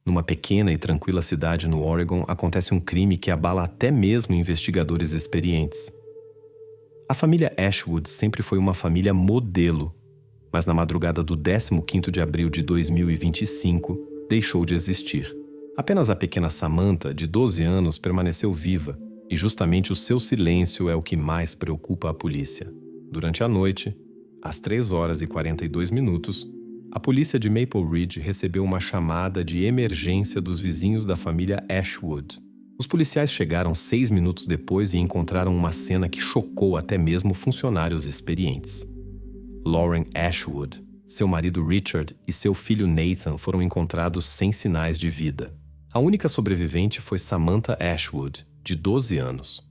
Numa pequena e tranquila cidade no Oregon, acontece um crime que abala até mesmo investigadores experientes. A família Ashwood sempre foi uma família modelo, mas na madrugada do 15º de abril de 2025, deixou de existir. Apenas a pequena Samantha, de 12 anos, permaneceu viva, e justamente o seu silêncio é o que mais preocupa a polícia. Durante a noite, às 3h42, a polícia de Maple Ridge recebeu uma chamada de emergência dos vizinhos da família Ashwood. Os policiais chegaram 6 minutos depois e encontraram uma cena que chocou até mesmo funcionários experientes. Lauren Ashwood, seu marido Richard e seu filho Nathan foram encontrados sem sinais de vida. A única sobrevivente foi Samantha Ashwood, de 12 anos.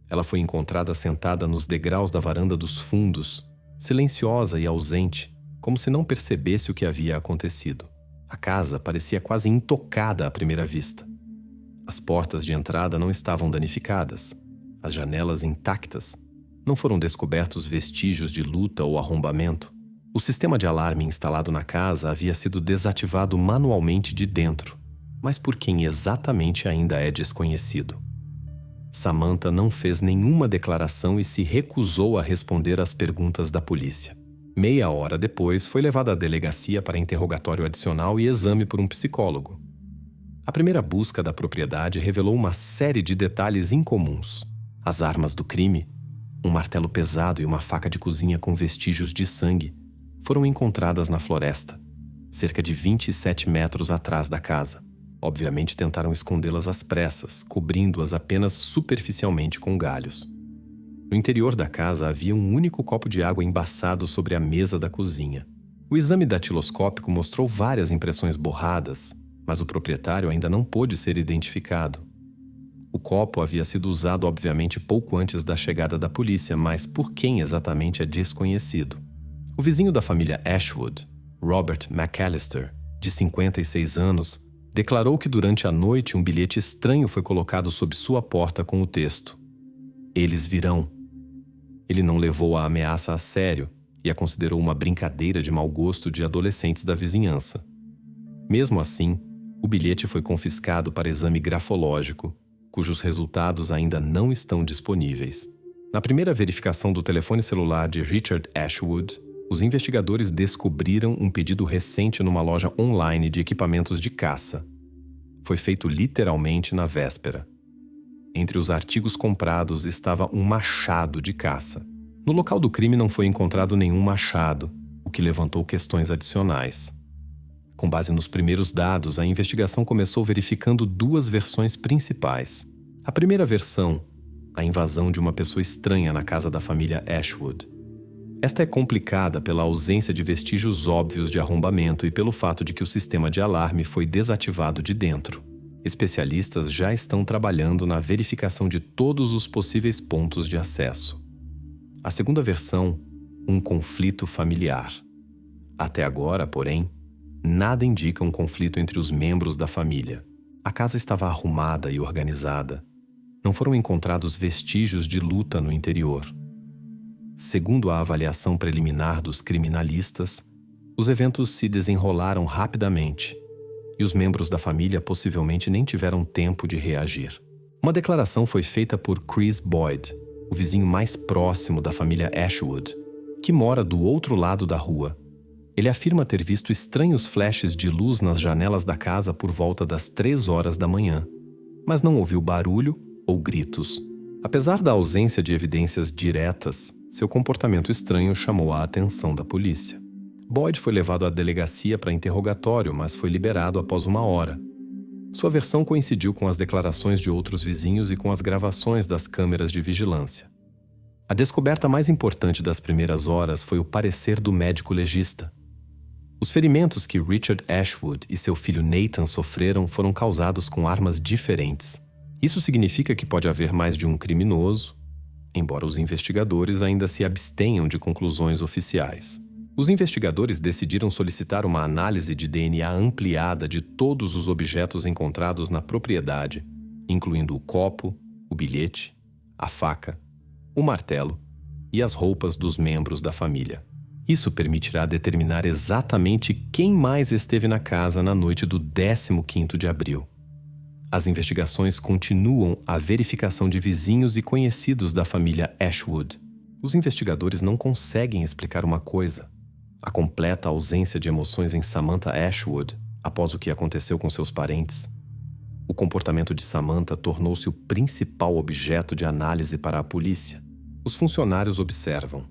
Ela foi encontrada sentada nos degraus da varanda dos fundos, silenciosa e ausente, como se não percebesse o que havia acontecido. A casa parecia quase intocada à primeira vista. As portas de entrada não estavam danificadas, as janelas intactas. Não foram descobertos vestígios de luta ou arrombamento. O sistema de alarme instalado na casa havia sido desativado manualmente de dentro, mas por quem exatamente ainda é desconhecido. Samantha não fez nenhuma declaração e se recusou a responder às perguntas da polícia. Meia hora depois, foi levada à delegacia para interrogatório adicional e exame por um psicólogo. A primeira busca da propriedade revelou uma série de detalhes incomuns. As armas do crime, um martelo pesado e uma faca de cozinha com vestígios de sangue, foram encontradas na floresta, cerca de 27 metros atrás da casa. Obviamente tentaram escondê-las às pressas, cobrindo-as apenas superficialmente com galhos. No interior da casa havia um único copo de água embaçado sobre a mesa da cozinha. O exame datiloscópico mostrou várias impressões borradas, mas o proprietário ainda não pôde ser identificado. O copo havia sido usado obviamente pouco antes da chegada da polícia, mas por quem exatamente é desconhecido. O vizinho da família Ashwood, Robert McAllister, de 56 anos, declarou que durante a noite um bilhete estranho foi colocado sob sua porta com o texto: "Eles virão." Ele não levou a ameaça a sério e a considerou uma brincadeira de mau gosto de adolescentes da vizinhança. Mesmo assim, o bilhete foi confiscado para exame grafológico, cujos resultados ainda não estão disponíveis. Na primeira verificação do telefone celular de Richard Ashwood, os investigadores descobriram um pedido recente numa loja online de equipamentos de caça. Foi feito literalmente na véspera. Entre os artigos comprados estava um machado de caça. No local do crime não foi encontrado nenhum machado, o que levantou questões adicionais. Com base nos primeiros dados, a investigação começou verificando duas versões principais. A primeira versão, a invasão de uma pessoa estranha na casa da família Ashwood. Esta é complicada pela ausência de vestígios óbvios de arrombamento e pelo fato de que o sistema de alarme foi desativado de dentro. Especialistas já estão trabalhando na verificação de todos os possíveis pontos de acesso. A segunda versão, um conflito familiar. Até agora, porém, nada indica um conflito entre os membros da família. A casa estava arrumada e organizada. Não foram encontrados vestígios de luta no interior. Segundo a avaliação preliminar dos criminalistas, os eventos se desenrolaram rapidamente e os membros da família possivelmente nem tiveram tempo de reagir. Uma declaração foi feita por Chris Boyd, o vizinho mais próximo da família Ashwood, que mora do outro lado da rua. Ele afirma ter visto estranhos flashes de luz nas janelas da casa por volta das 3 horas da manhã, mas não ouviu barulho ou gritos. Apesar da ausência de evidências diretas, seu comportamento estranho chamou a atenção da polícia. Boyd foi levado à delegacia para interrogatório, mas foi liberado após 1 hora. Sua versão coincidiu com as declarações de outros vizinhos e com as gravações das câmeras de vigilância. A descoberta mais importante das primeiras horas foi o parecer do médico legista. Os ferimentos que Richard Ashwood e seu filho Nathan sofreram foram causados com armas diferentes. Isso significa que pode haver mais de um criminoso, embora os investigadores ainda se abstenham de conclusões oficiais. Os investigadores decidiram solicitar uma análise de DNA ampliada de todos os objetos encontrados na propriedade, incluindo o copo, o bilhete, a faca, o martelo e as roupas dos membros da família. Isso permitirá determinar exatamente quem mais esteve na casa na noite do 15º de abril. As investigações continuam a verificação de vizinhos e conhecidos da família Ashwood. Os investigadores não conseguem explicar uma coisa: a completa ausência de emoções em Samantha Ashwood após o que aconteceu com seus parentes. O comportamento de Samantha tornou-se o principal objeto de análise para a polícia. Os funcionários observam.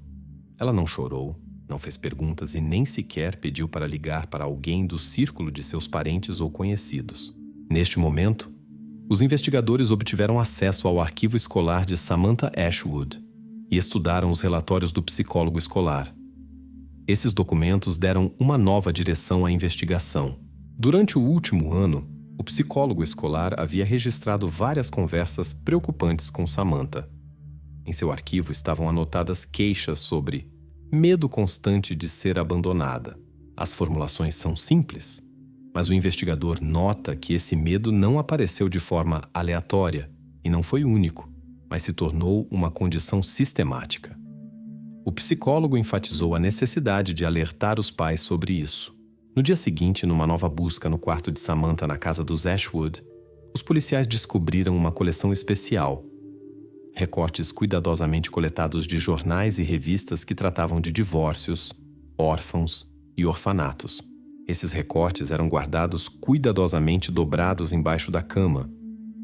Ela não chorou, não fez perguntas e nem sequer pediu para ligar para alguém do círculo de seus parentes ou conhecidos. Neste momento, os investigadores obtiveram acesso ao arquivo escolar de Samantha Ashwood e estudaram os relatórios do psicólogo escolar. Esses documentos deram uma nova direção à investigação. Durante o último ano, o psicólogo escolar havia registrado várias conversas preocupantes com Samantha. Em seu arquivo estavam anotadas queixas sobre medo constante de ser abandonada. As formulações são simples, mas o investigador nota que esse medo não apareceu de forma aleatória e não foi único, mas se tornou uma condição sistemática. O psicólogo enfatizou a necessidade de alertar os pais sobre isso. No dia seguinte, numa nova busca no quarto de Samantha na casa dos Ashwood, os policiais descobriram uma coleção especial. Recortes cuidadosamente coletados de jornais e revistas que tratavam de divórcios, órfãos e orfanatos. Esses recortes eram guardados cuidadosamente dobrados embaixo da cama,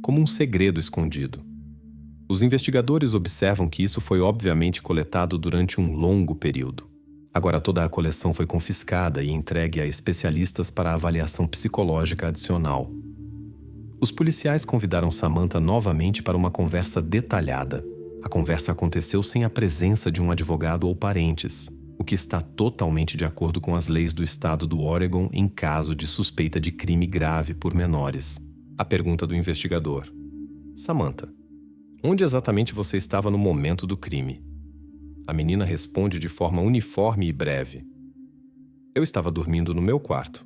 como um segredo escondido. Os investigadores observam que isso foi obviamente coletado durante um longo período. Agora toda a coleção foi confiscada e entregue a especialistas para avaliação psicológica adicional. Os policiais convidaram Samantha novamente para uma conversa detalhada. A conversa aconteceu sem a presença de um advogado ou parentes, o que está totalmente de acordo com as leis do estado do Oregon em caso de suspeita de crime grave por menores. A pergunta do investigador: Samantha, onde exatamente você estava no momento do crime? A menina responde de forma uniforme e breve: eu estava dormindo no meu quarto.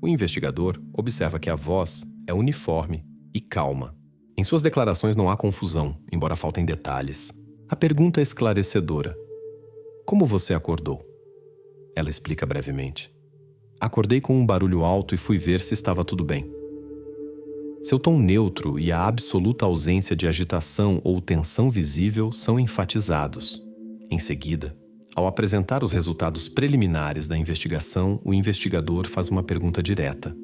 O investigador observa que a voz é uniforme e calma. Em suas declarações não há confusão, embora faltem detalhes. A pergunta é esclarecedora: como você acordou? Ela explica brevemente: acordei com um barulho alto e fui ver se estava tudo bem. Seu tom neutro e a absoluta ausência de agitação ou tensão visível são enfatizados. Em seguida, ao apresentar os resultados preliminares da investigação, o investigador faz uma pergunta direta: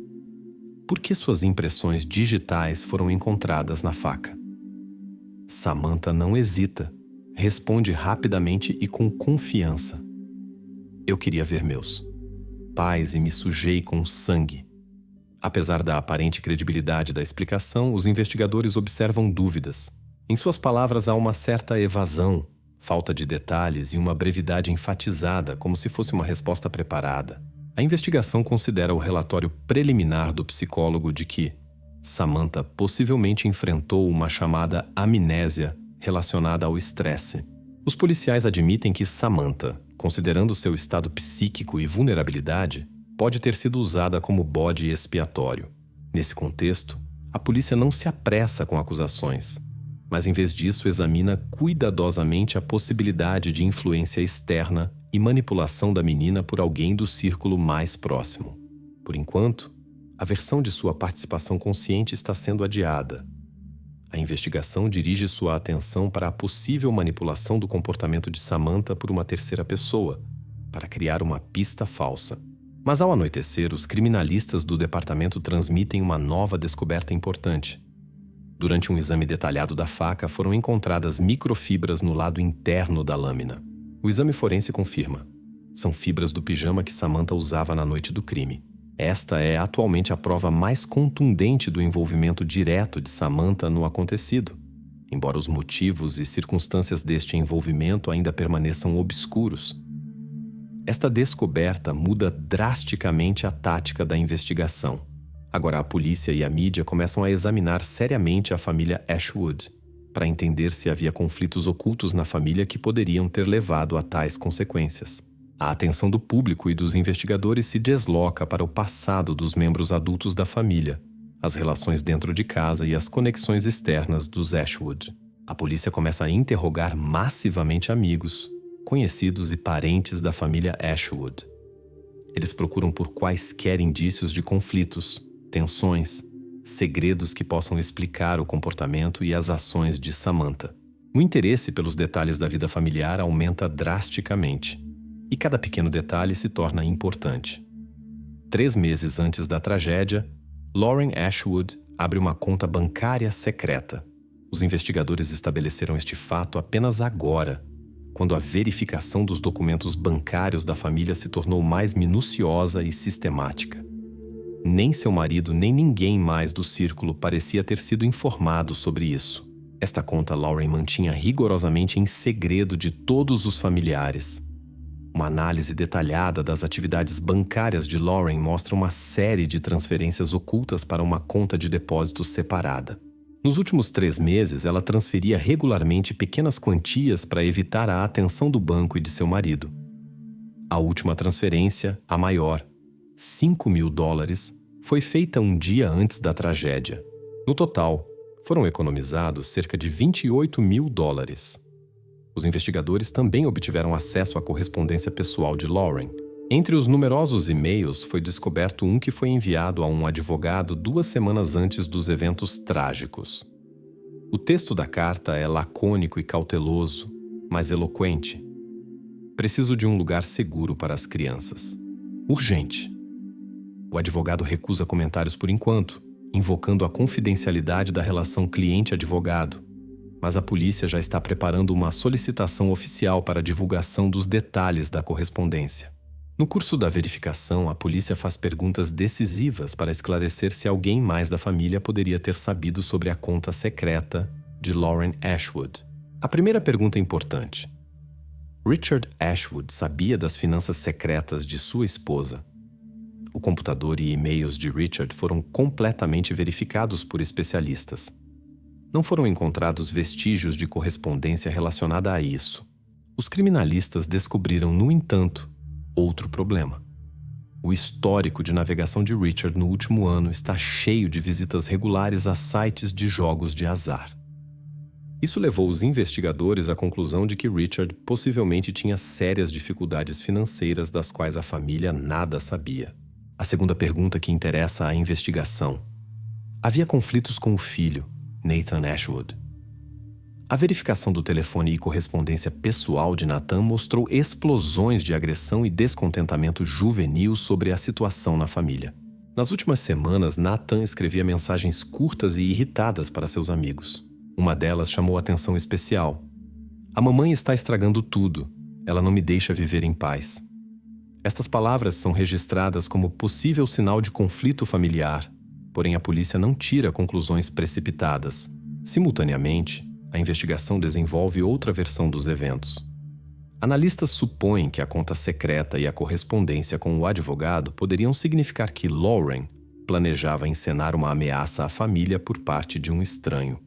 por que suas impressões digitais foram encontradas na faca? Samantha não hesita, responde rapidamente e com confiança: eu queria ver meus pais e me sujei com sangue. Apesar da aparente credibilidade da explicação, os investigadores observam dúvidas. Em suas palavras há uma certa evasão, falta de detalhes e uma brevidade enfatizada, como se fosse uma resposta preparada. A investigação considera o relatório preliminar do psicólogo de que Samantha possivelmente enfrentou uma chamada amnésia relacionada ao estresse. Os policiais admitem que Samantha, considerando seu estado psíquico e vulnerabilidade, pode ter sido usada como bode expiatório. Nesse contexto, a polícia não se apressa com acusações, mas em vez disso examina cuidadosamente a possibilidade de influência externa e manipulação da menina por alguém do círculo mais próximo. Por enquanto, a versão de sua participação consciente está sendo adiada. A investigação dirige sua atenção para a possível manipulação do comportamento de Samantha por uma terceira pessoa, para criar uma pista falsa. Mas ao anoitecer, os criminalistas do departamento transmitem uma nova descoberta importante. Durante um exame detalhado da faca, foram encontradas microfibras no lado interno da lâmina. O exame forense confirma: são fibras do pijama que Samantha usava na noite do crime. Esta é atualmente a prova mais contundente do envolvimento direto de Samantha no acontecido, embora os motivos e circunstâncias deste envolvimento ainda permaneçam obscuros. Esta descoberta muda drasticamente a tática da investigação. Agora a polícia e a mídia começam a examinar seriamente a família Ashwood, para entender se havia conflitos ocultos na família que poderiam ter levado a tais consequências. A atenção do público e dos investigadores se desloca para o passado dos membros adultos da família, as relações dentro de casa e as conexões externas dos Ashwood. A polícia começa a interrogar massivamente amigos, conhecidos e parentes da família Ashwood. Eles procuram por quaisquer indícios de conflitos, tensões, segredos que possam explicar o comportamento e as ações de Samantha. O interesse pelos detalhes da vida familiar aumenta drasticamente, e cada pequeno detalhe se torna importante. 3 meses antes da tragédia, Lauren Ashwood abre uma conta bancária secreta. Os investigadores estabeleceram este fato apenas agora, quando a verificação dos documentos bancários da família se tornou mais minuciosa e sistemática. Nem seu marido nem ninguém mais do círculo parecia ter sido informado sobre isso. Esta conta Lauren mantinha rigorosamente em segredo de todos os familiares. Uma análise detalhada das atividades bancárias de Lauren mostra uma série de transferências ocultas para uma conta de depósitos separada. Nos últimos 3 meses, ela transferia regularmente pequenas quantias para evitar a atenção do banco e de seu marido. A última transferência, a maior, $5.000, foi feita um dia antes da tragédia. No total, foram economizados cerca de $28.000. Os investigadores também obtiveram acesso à correspondência pessoal de Lauren. Entre os numerosos e-mails, foi descoberto um que foi enviado a um advogado 2 semanas antes dos eventos trágicos. O texto da carta é lacônico e cauteloso, mas eloquente. Preciso de um lugar seguro para as crianças. Urgente. O advogado recusa comentários por enquanto, invocando a confidencialidade da relação cliente-advogado, mas a polícia já está preparando uma solicitação oficial para a divulgação dos detalhes da correspondência. No curso da verificação, a polícia faz perguntas decisivas para esclarecer se alguém mais da família poderia ter sabido sobre a conta secreta de Lauren Ashwood. A primeira pergunta é importante. Richard Ashwood sabia das finanças secretas de sua esposa. O computador e e-mails de Richard foram completamente verificados por especialistas. Não foram encontrados vestígios de correspondência relacionada a isso. Os criminalistas descobriram, no entanto, outro problema. O histórico de navegação de Richard no último ano está cheio de visitas regulares a sites de jogos de azar. Isso levou os investigadores à conclusão de que Richard possivelmente tinha sérias dificuldades financeiras das quais a família nada sabia. A segunda pergunta que interessa à investigação. Havia conflitos com o filho, Nathan Ashwood. A verificação do telefone e correspondência pessoal de Nathan mostrou explosões de agressão e descontentamento juvenil sobre a situação na família. Nas últimas semanas, Nathan escrevia mensagens curtas e irritadas para seus amigos. Uma delas chamou atenção especial. A mamãe está estragando tudo. Ela não me deixa viver em paz. Estas palavras são registradas como possível sinal de conflito familiar, porém a polícia não tira conclusões precipitadas. Simultaneamente, a investigação desenvolve outra versão dos eventos. Analistas supõem que a conta secreta e a correspondência com o advogado poderiam significar que Lauren planejava encenar uma ameaça à família por parte de um estranho.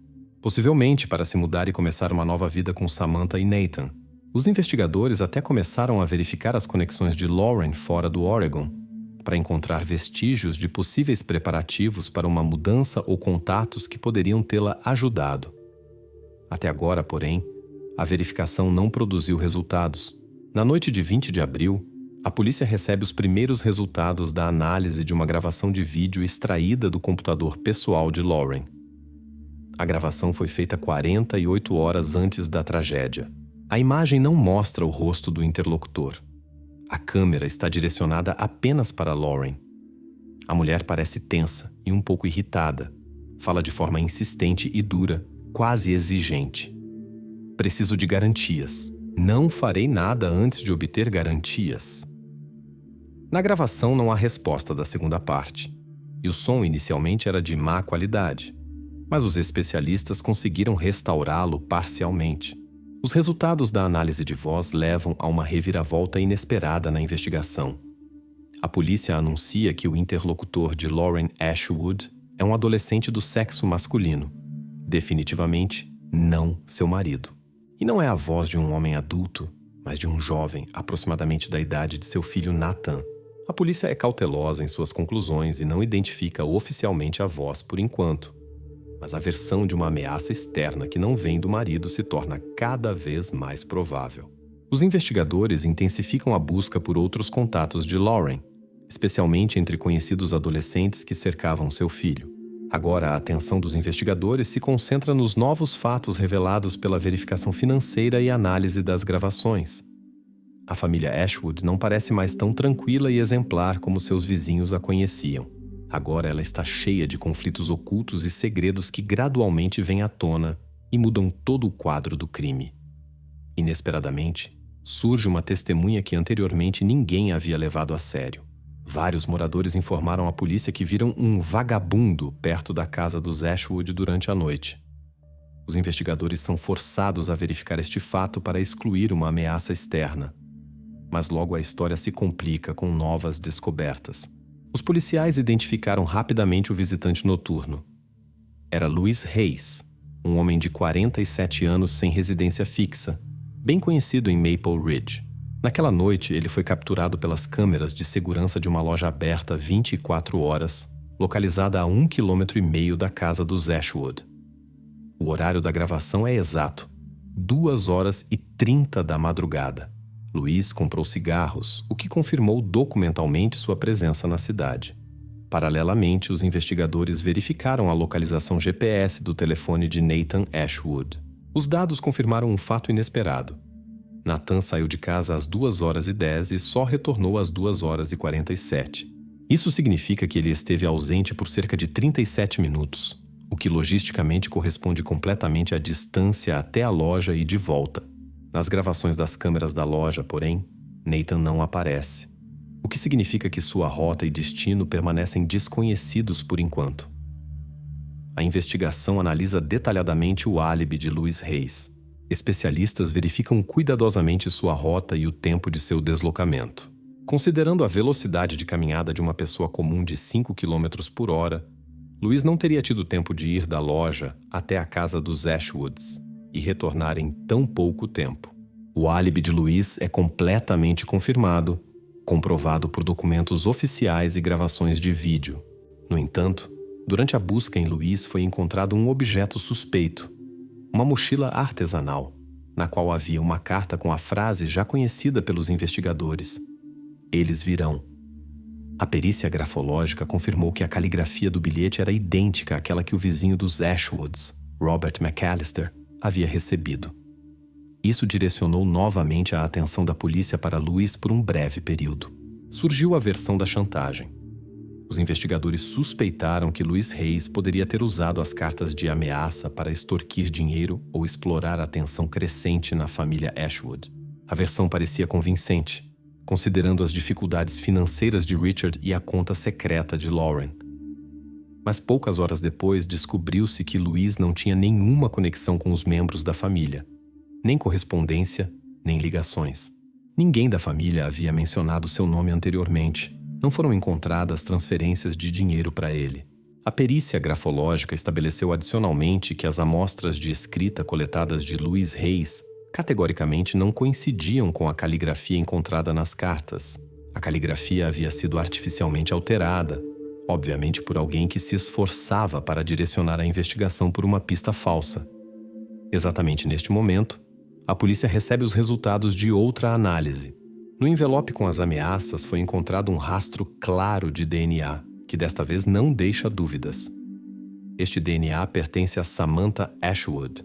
Possivelmente para se mudar e começar uma nova vida com Samantha e Nathan. Os investigadores até começaram a verificar as conexões de Lauren fora do Oregon, para encontrar vestígios de possíveis preparativos para uma mudança ou contatos que poderiam tê-la ajudado. Até agora, porém, a verificação não produziu resultados. Na noite de 20 de abril, a polícia recebe os primeiros resultados da análise de uma gravação de vídeo extraída do computador pessoal de Lauren. A gravação foi feita 48 horas antes da tragédia. A imagem não mostra o rosto do interlocutor. A câmera está direcionada apenas para Lauren. A mulher parece tensa e um pouco irritada. Fala de forma insistente e dura, quase exigente. Preciso de garantias. Não farei nada antes de obter garantias. Na gravação não há resposta da segunda parte, e o som inicialmente era de má qualidade, mas os especialistas conseguiram restaurá-lo parcialmente. Os resultados da análise de voz levam a uma reviravolta inesperada na investigação. A polícia anuncia que o interlocutor de Lauren Ashwood é um adolescente do sexo masculino. Definitivamente, não seu marido. E não é a voz de um homem adulto, mas de um jovem, aproximadamente da idade de seu filho Nathan. A polícia é cautelosa em suas conclusões e não identifica oficialmente a voz por enquanto. Mas a versão de uma ameaça externa que não vem do marido se torna cada vez mais provável. Os investigadores intensificam a busca por outros contatos de Lauren, especialmente entre conhecidos adolescentes que cercavam seu filho. Agora, a atenção dos investigadores se concentra nos novos fatos revelados pela verificação financeira e análise das gravações. A família Ashwood não parece mais tão tranquila e exemplar como seus vizinhos a conheciam. Agora ela está cheia de conflitos ocultos e segredos que gradualmente vêm à tona e mudam todo o quadro do crime. Inesperadamente, surge uma testemunha que anteriormente ninguém havia levado a sério. Vários moradores informaram à polícia que viram um vagabundo perto da casa dos Ashwood durante a noite. Os investigadores são forçados a verificar este fato para excluir uma ameaça externa. Mas logo a história se complica com novas descobertas. Os policiais identificaram rapidamente o visitante noturno. Era Louis Hayes, um homem de 47 anos sem residência fixa, bem conhecido em Maple Ridge. Naquela noite, ele foi capturado pelas câmeras de segurança de uma loja aberta 24 horas, localizada a 1,5 km da casa dos Ashwood. O horário da gravação é exato, 2h30 da madrugada. Louis comprou cigarros, o que confirmou documentalmente sua presença na cidade. Paralelamente, os investigadores verificaram a localização GPS do telefone de Nathan Ashwood. Os dados confirmaram um fato inesperado. Nathan saiu de casa às 2h10 e só retornou às 2h47. Isso significa que ele esteve ausente por cerca de 37 minutos, o que logisticamente corresponde completamente à distância até a loja e de volta. Nas gravações das câmeras da loja, porém, Nathan não aparece, o que significa que sua rota e destino permanecem desconhecidos por enquanto. A investigação analisa detalhadamente o álibi de Louis Hayes. Especialistas verificam cuidadosamente sua rota e o tempo de seu deslocamento. Considerando a velocidade de caminhada de uma pessoa comum de 5 km por hora, Louis não teria tido tempo de ir da loja até a casa dos Ashwoods e retornar em tão pouco tempo. O álibi de Louis é completamente confirmado, comprovado por documentos oficiais e gravações de vídeo. No entanto, durante a busca em Louis foi encontrado um objeto suspeito, uma mochila artesanal, na qual havia uma carta com a frase já conhecida pelos investigadores: "Eles virão". A perícia grafológica confirmou que a caligrafia do bilhete era idêntica àquela que o vizinho dos Ashwoods, Robert McAllister, havia recebido. Isso direcionou novamente a atenção da polícia para Louis por um breve período. Surgiu a versão da chantagem. Os investigadores suspeitaram que Louis Hayes poderia ter usado as cartas de ameaça para extorquir dinheiro ou explorar a tensão crescente na família Ashwood. A versão parecia convincente, considerando as dificuldades financeiras de Richard e a conta secreta de Lauren. Mas poucas horas depois descobriu-se que Louis não tinha nenhuma conexão com os membros da família, nem correspondência, nem ligações. Ninguém da família havia mencionado seu nome anteriormente. Não foram encontradas transferências de dinheiro para ele. A perícia grafológica estabeleceu adicionalmente que as amostras de escrita coletadas de Louis Hayes categoricamente não coincidiam com a caligrafia encontrada nas cartas. A caligrafia havia sido artificialmente alterada, obviamente por alguém que se esforçava para direcionar a investigação por uma pista falsa. Exatamente neste momento, a polícia recebe os resultados de outra análise. No envelope com as ameaças foi encontrado um rastro claro de DNA, que desta vez não deixa dúvidas. Este DNA pertence a Samantha Ashwood.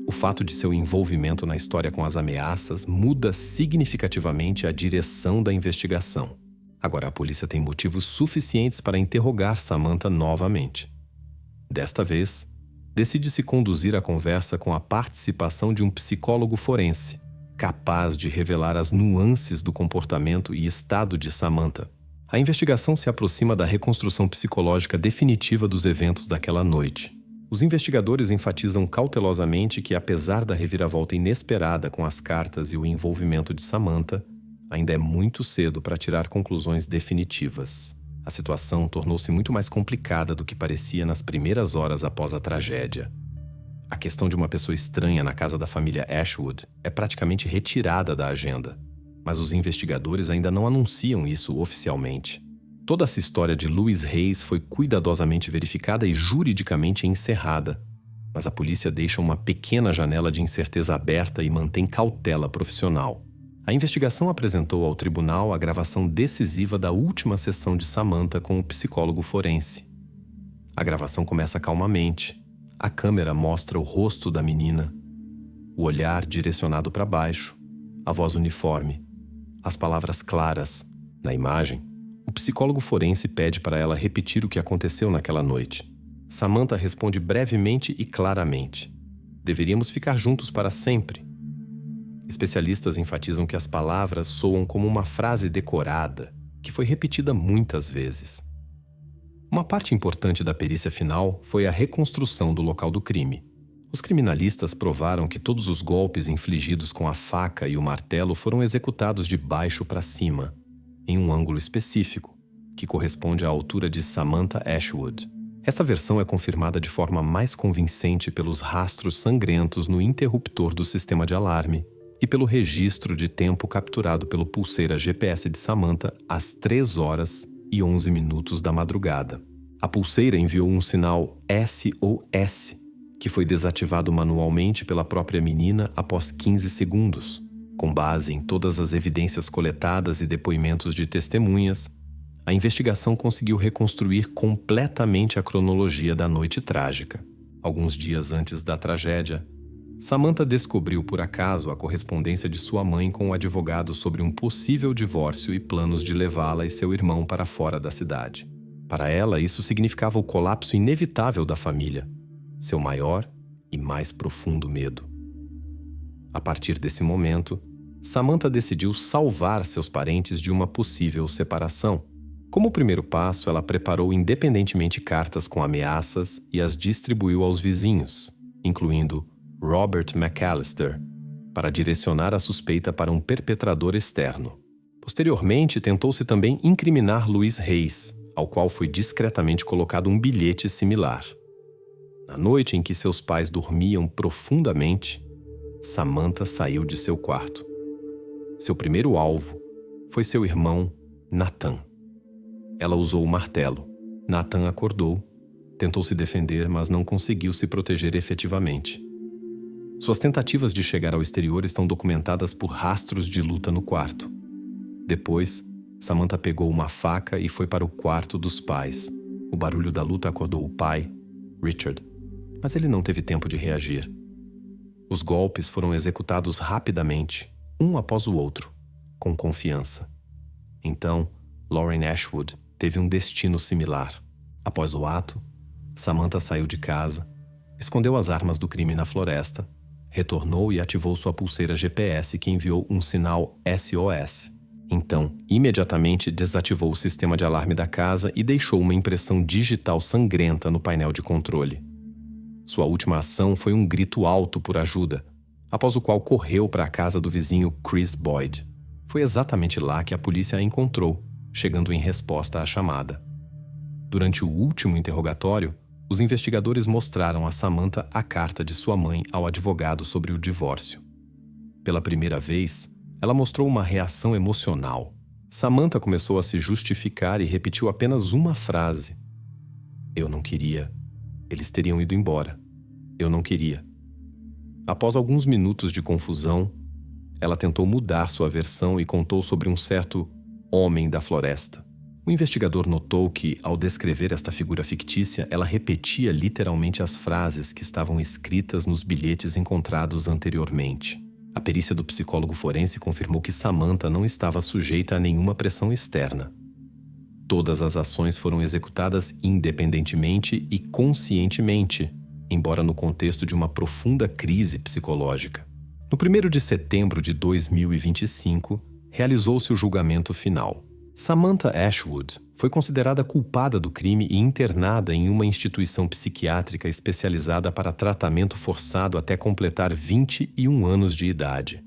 O fato de seu envolvimento na história com as ameaças muda significativamente a direção da investigação. Agora a polícia tem motivos suficientes para interrogar Samantha novamente. Desta vez, decide-se conduzir a conversa com a participação de um psicólogo forense, capaz de revelar as nuances do comportamento e estado de Samantha. A investigação se aproxima da reconstrução psicológica definitiva dos eventos daquela noite. Os investigadores enfatizam cautelosamente que, apesar da reviravolta inesperada com as cartas e o envolvimento de Samantha, ainda é muito cedo para tirar conclusões definitivas. A situação tornou-se muito mais complicada do que parecia nas primeiras horas após a tragédia. A questão de uma pessoa estranha na casa da família Ashwood é praticamente retirada da agenda, mas os investigadores ainda não anunciam isso oficialmente. Toda essa história de Louis Hayes foi cuidadosamente verificada e juridicamente encerrada, mas a polícia deixa uma pequena janela de incerteza aberta e mantém cautela profissional. A investigação apresentou ao tribunal a gravação decisiva da última sessão de Samantha com o psicólogo forense. A gravação começa calmamente. A câmera mostra o rosto da menina, o olhar direcionado para baixo, a voz uniforme, as palavras claras. Na imagem, o psicólogo forense pede para ela repetir o que aconteceu naquela noite. Samantha responde brevemente e claramente: "Deveríamos ficar juntos para sempre." Especialistas enfatizam que as palavras soam como uma frase decorada, que foi repetida muitas vezes. Uma parte importante da perícia final foi a reconstrução do local do crime. Os criminalistas provaram que todos os golpes infligidos com a faca e o martelo foram executados de baixo para cima, em um ângulo específico, que corresponde à altura de Samantha Ashwood. Esta versão é confirmada de forma mais convincente pelos rastros sangrentos no interruptor do sistema de alarme e pelo registro de tempo capturado pelo pulseira GPS de Samantha às 3h11 da madrugada. A pulseira enviou um sinal SOS, que foi desativado manualmente pela própria menina após 15 segundos. Com base em todas as evidências coletadas e depoimentos de testemunhas, a investigação conseguiu reconstruir completamente a cronologia da noite trágica. Alguns dias antes da tragédia, Samantha descobriu por acaso a correspondência de sua mãe com o advogado sobre um possível divórcio e planos de levá-la e seu irmão para fora da cidade. Para ela, isso significava o colapso inevitável da família, seu maior e mais profundo medo. A partir desse momento, Samantha decidiu salvar seus parentes de uma possível separação. Como primeiro passo, ela preparou independentemente cartas com ameaças e as distribuiu aos vizinhos, incluindo Robert McAllister, para direcionar a suspeita para um perpetrador externo. Posteriormente, tentou-se também incriminar Louise Hayes, ao qual foi discretamente colocado um bilhete similar. Na noite em que seus pais dormiam profundamente, Samantha saiu de seu quarto. Seu primeiro alvo foi seu irmão, Nathan. Ela usou o martelo. Nathan acordou, tentou se defender, mas não conseguiu se proteger efetivamente. Suas tentativas de chegar ao exterior estão documentadas por rastros de luta no quarto. Depois, Samantha pegou uma faca e foi para o quarto dos pais. O barulho da luta acordou o pai, Richard, mas ele não teve tempo de reagir. Os golpes foram executados rapidamente, um após o outro, com confiança. Então, Lauren Ashwood teve um destino similar. Após o ato, Samantha saiu de casa, escondeu as armas do crime na floresta, retornou e ativou sua pulseira GPS que enviou um sinal SOS. Então, imediatamente desativou o sistema de alarme da casa e deixou uma impressão digital sangrenta no painel de controle. Sua última ação foi um grito alto por ajuda, após o qual correu para a casa do vizinho Chris Boyd. Foi exatamente lá que a polícia a encontrou, chegando em resposta à chamada. Durante o último interrogatório, os investigadores mostraram a Samantha a carta de sua mãe ao advogado sobre o divórcio. Pela primeira vez, ela mostrou uma reação emocional. Samantha começou a se justificar e repetiu apenas uma frase: "Eu não queria. Eles teriam ido embora. Eu não queria." Após alguns minutos de confusão, ela tentou mudar sua versão e contou sobre um certo homem da floresta. O investigador notou que, ao descrever esta figura fictícia, ela repetia literalmente as frases que estavam escritas nos bilhetes encontrados anteriormente. A perícia do psicólogo forense confirmou que Samantha não estava sujeita a nenhuma pressão externa. Todas as ações foram executadas independentemente e conscientemente, embora no contexto de uma profunda crise psicológica. No 1º de setembro de 2025, realizou-se o julgamento final. Samantha Ashwood foi considerada culpada do crime e internada em uma instituição psiquiátrica especializada para tratamento forçado até completar 21 anos de idade.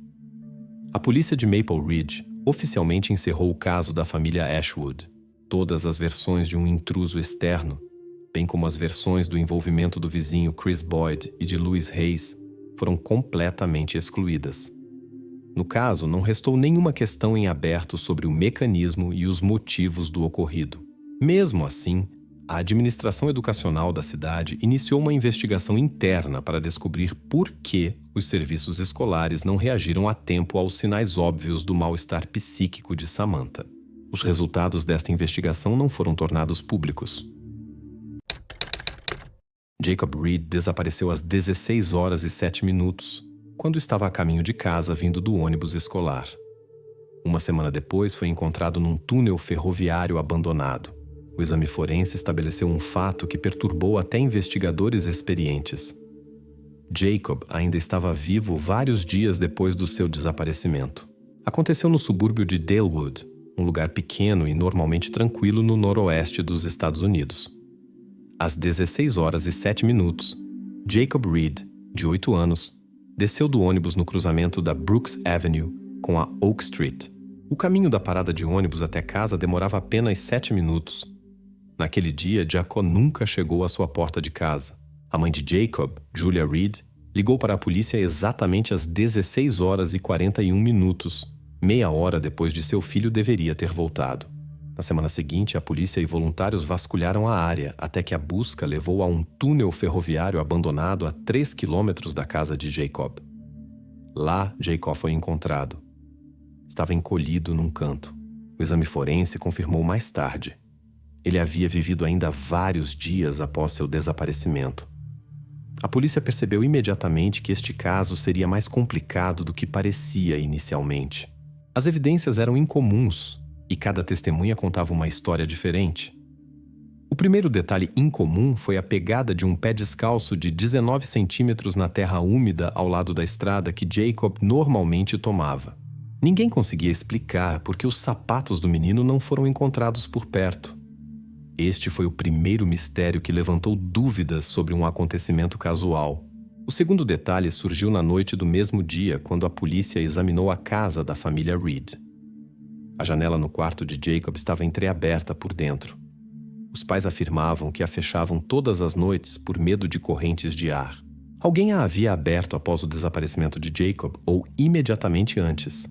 A polícia de Maple Ridge oficialmente encerrou o caso da família Ashwood. Todas as versões de um intruso externo, bem como as versões do envolvimento do vizinho Chris Boyd e de Louise Hayes, foram completamente excluídas. No caso, não restou nenhuma questão em aberto sobre o mecanismo e os motivos do ocorrido. Mesmo assim, A administração educacional da cidade iniciou uma investigação interna para descobrir por que os serviços escolares não reagiram a tempo aos sinais óbvios do mal-estar psíquico de Samantha. Os resultados desta investigação não foram tornados públicos. Jacob Reed desapareceu às 16 horas e 7 minutos, quando estava a caminho de casa vindo do ônibus escolar. Uma semana depois, foi encontrado num túnel ferroviário abandonado. O exame forense estabeleceu um fato que perturbou até investigadores experientes. Jacob ainda estava vivo vários dias depois do seu desaparecimento. Aconteceu no subúrbio de Dalewood, um lugar pequeno e normalmente tranquilo no noroeste dos Estados Unidos. Às 16 horas e 7 minutos, Jacob Reed, de 8 anos, desceu do ônibus no cruzamento da Brooks Avenue com a Oak Street. O caminho da parada de ônibus até casa demorava apenas 7 minutos. Naquele dia, Jacó nunca chegou à sua porta de casa. A mãe de Jacob, Julia Reed, ligou para a polícia exatamente às 16 horas e 41 minutos, meia hora depois de seu filho deveria ter voltado. Na semana seguinte, a polícia e voluntários vasculharam a área até que a busca levou a um túnel ferroviário abandonado a 3 quilômetros da casa de Jacob. Lá, Jacó foi encontrado. Estava encolhido num canto. O exame forense confirmou mais tarde. Ele havia vivido ainda vários dias após seu desaparecimento. A polícia percebeu imediatamente que este caso seria mais complicado do que parecia inicialmente. As evidências eram incomuns e cada testemunha contava uma história diferente. O primeiro detalhe incomum foi a pegada de um pé descalço de 19 centímetros na terra úmida ao lado da estrada que Jacob normalmente tomava. Ninguém conseguia explicar por que os sapatos do menino não foram encontrados por perto. Este foi o primeiro mistério que levantou dúvidas sobre um acontecimento casual. O segundo detalhe surgiu na noite do mesmo dia, quando a polícia examinou a casa da família Reed. A janela no quarto de Jacob estava entreaberta por dentro. Os pais afirmavam que a fechavam todas as noites por medo de correntes de ar. Alguém a havia aberto após o desaparecimento de Jacob ou imediatamente antes.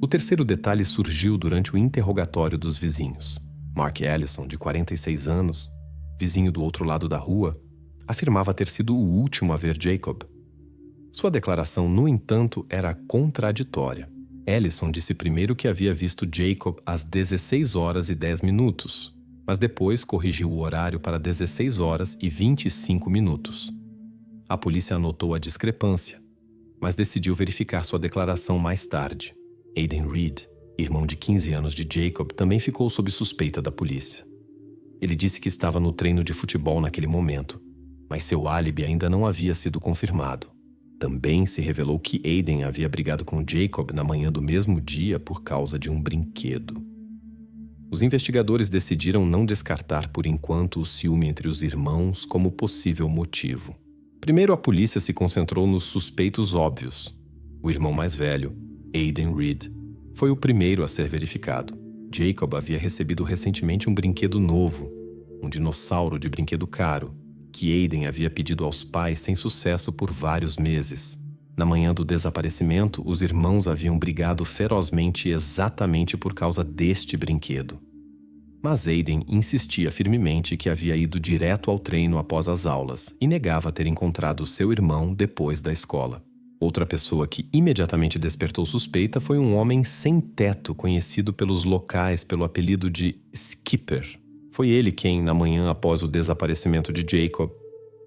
O terceiro detalhe surgiu durante o interrogatório dos vizinhos. Mark Ellison, de 46 anos, vizinho do outro lado da rua, afirmava ter sido o último a ver Jacob. Sua declaração, no entanto, era contraditória. Ellison disse primeiro que havia visto Jacob às 16 horas e 10 minutos, mas depois corrigiu o horário para 16 horas e 25 minutos. A polícia anotou a discrepância, mas decidiu verificar sua declaração mais tarde. Aiden Reed, irmão de 15 anos de Jacob, também ficou sob suspeita da polícia. Ele disse que estava no treino de futebol naquele momento, mas seu álibi ainda não havia sido confirmado. Também se revelou que Aiden havia brigado com Jacob na manhã do mesmo dia por causa de um brinquedo. Os investigadores decidiram não descartar por enquanto o ciúme entre os irmãos como possível motivo. Primeiro, a polícia se concentrou nos suspeitos óbvios. O irmão mais velho, Aiden Reed, foi o primeiro a ser verificado. Jacob havia recebido recentemente um brinquedo novo, um dinossauro de brinquedo caro, que Aiden havia pedido aos pais sem sucesso por vários meses. Na manhã do desaparecimento, os irmãos haviam brigado ferozmente exatamente por causa deste brinquedo. Mas Aiden insistia firmemente que havia ido direto ao treino após as aulas e negava ter encontrado seu irmão depois da escola. Outra pessoa que imediatamente despertou suspeita foi um homem sem teto conhecido pelos locais pelo apelido de Skipper. Foi ele quem, na manhã após o desaparecimento de Jacob,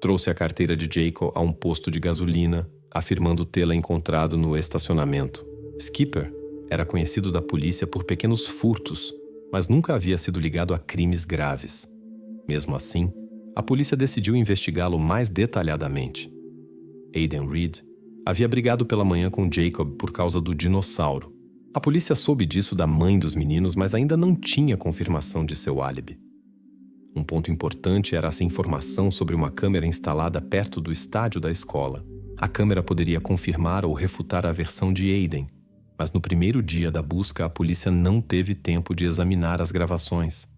trouxe a carteira de Jacob a um posto de gasolina, afirmando tê-la encontrado no estacionamento. Skipper era conhecido da polícia por pequenos furtos, mas nunca havia sido ligado a crimes graves. Mesmo assim, a polícia decidiu investigá-lo mais detalhadamente. Aiden Reed havia brigado pela manhã com Jacob por causa do dinossauro. A polícia soube disso da mãe dos meninos, mas ainda não tinha confirmação de seu álibi. Um ponto importante era essa informação sobre uma câmera instalada perto do estádio da escola. A câmera poderia confirmar ou refutar a versão de Aiden, mas no primeiro dia da busca a polícia não teve tempo de examinar as gravações.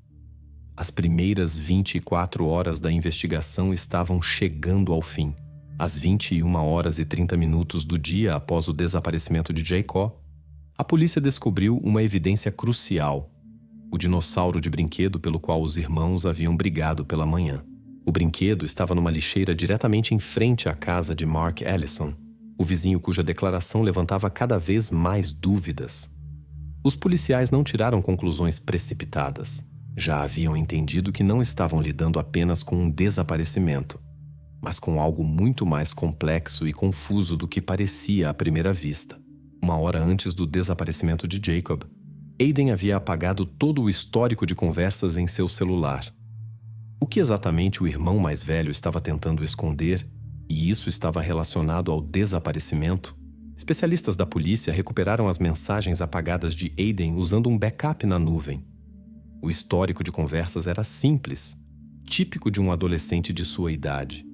As primeiras 24 horas da investigação estavam chegando ao fim. Às 21 horas e 30 minutos do dia após o desaparecimento de Jacó, a polícia descobriu uma evidência crucial. o dinossauro de brinquedo pelo qual os irmãos haviam brigado pela manhã. O brinquedo estava numa lixeira diretamente em frente à casa de Mark Ellison, o vizinho cuja declaração levantava cada vez mais dúvidas. Os policiais não tiraram conclusões precipitadas. Já haviam entendido que não estavam lidando apenas com um desaparecimento, mas com algo muito mais complexo e confuso do que parecia à primeira vista. Uma hora antes do desaparecimento de Jacob, Aiden havia apagado todo o histórico de conversas em seu celular. O que exatamente o irmão mais velho estava tentando esconder, e isso estava relacionado ao desaparecimento? Especialistas da polícia recuperaram as mensagens apagadas de Aiden usando um backup na nuvem. O histórico de conversas era simples, típico de um adolescente de sua idade.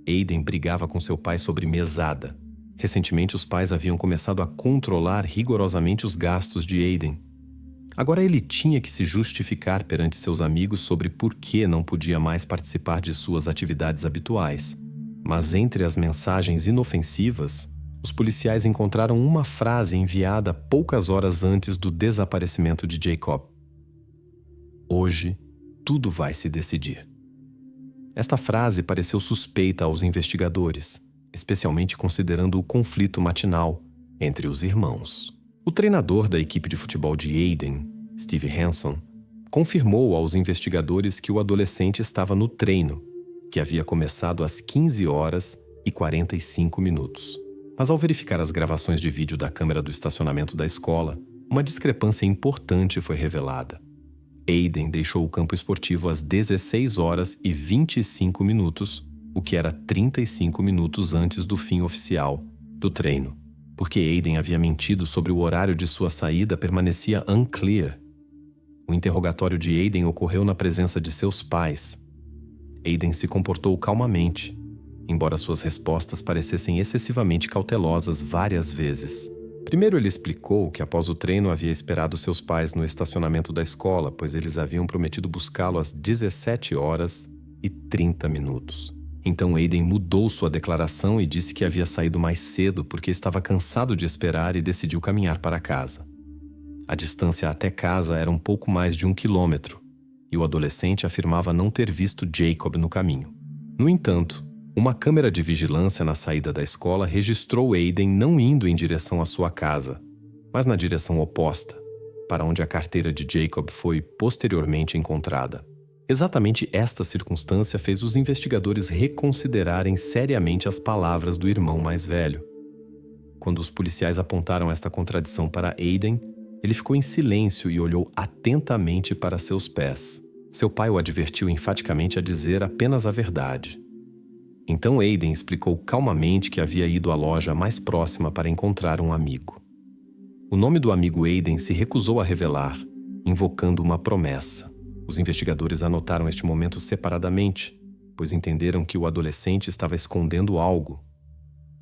Aiden brigava com seu pai sobre mesada. Recentemente, os pais haviam começado a controlar rigorosamente os gastos de Aiden. Agora ele tinha que se justificar perante seus amigos sobre por que não podia mais participar de suas atividades habituais. Mas entre as mensagens inofensivas, os policiais encontraram uma frase enviada poucas horas antes do desaparecimento de Jacob. Hoje, tudo vai se decidir. Esta frase pareceu suspeita aos investigadores, especialmente considerando o conflito matinal entre os irmãos. O treinador da equipe de futebol de Aiden, Steve Hanson, confirmou aos investigadores que o adolescente estava no treino, que havia começado às 15h45. Mas ao verificar as gravações de vídeo da câmera do estacionamento da escola, uma discrepância importante foi revelada. Aiden deixou o campo esportivo às 16h25, o que era 35 minutos antes do fim oficial do treino. Porque Aiden havia mentido sobre o horário de sua saída permanecia unclear. O interrogatório de Aiden ocorreu na presença de seus pais. Aiden se comportou calmamente, embora suas respostas parecessem excessivamente cautelosas várias vezes. Primeiro ele explicou que após o treino havia esperado seus pais no estacionamento da escola, pois eles haviam prometido buscá-lo às 17h30. Então Aiden mudou sua declaração e disse que havia saído mais cedo porque estava cansado de esperar e decidiu caminhar para casa. A distância até casa era um pouco mais de 1 quilômetro, e o adolescente afirmava não ter visto Jacob no caminho. No entanto, uma câmera de vigilância na saída da escola registrou Aiden não indo em direção à sua casa, mas na direção oposta, para onde a carteira de Jacob foi posteriormente encontrada. Exatamente esta circunstância fez os investigadores reconsiderarem seriamente as palavras do irmão mais velho. Quando os policiais apontaram esta contradição para Aiden, ele ficou em silêncio e olhou atentamente para seus pés. Seu pai o advertiu enfaticamente a dizer apenas a verdade. Então Aiden explicou calmamente que havia ido à loja mais próxima para encontrar um amigo. O nome do amigo Aiden se recusou a revelar, invocando uma promessa. Os investigadores anotaram este momento separadamente, pois entenderam que o adolescente estava escondendo algo.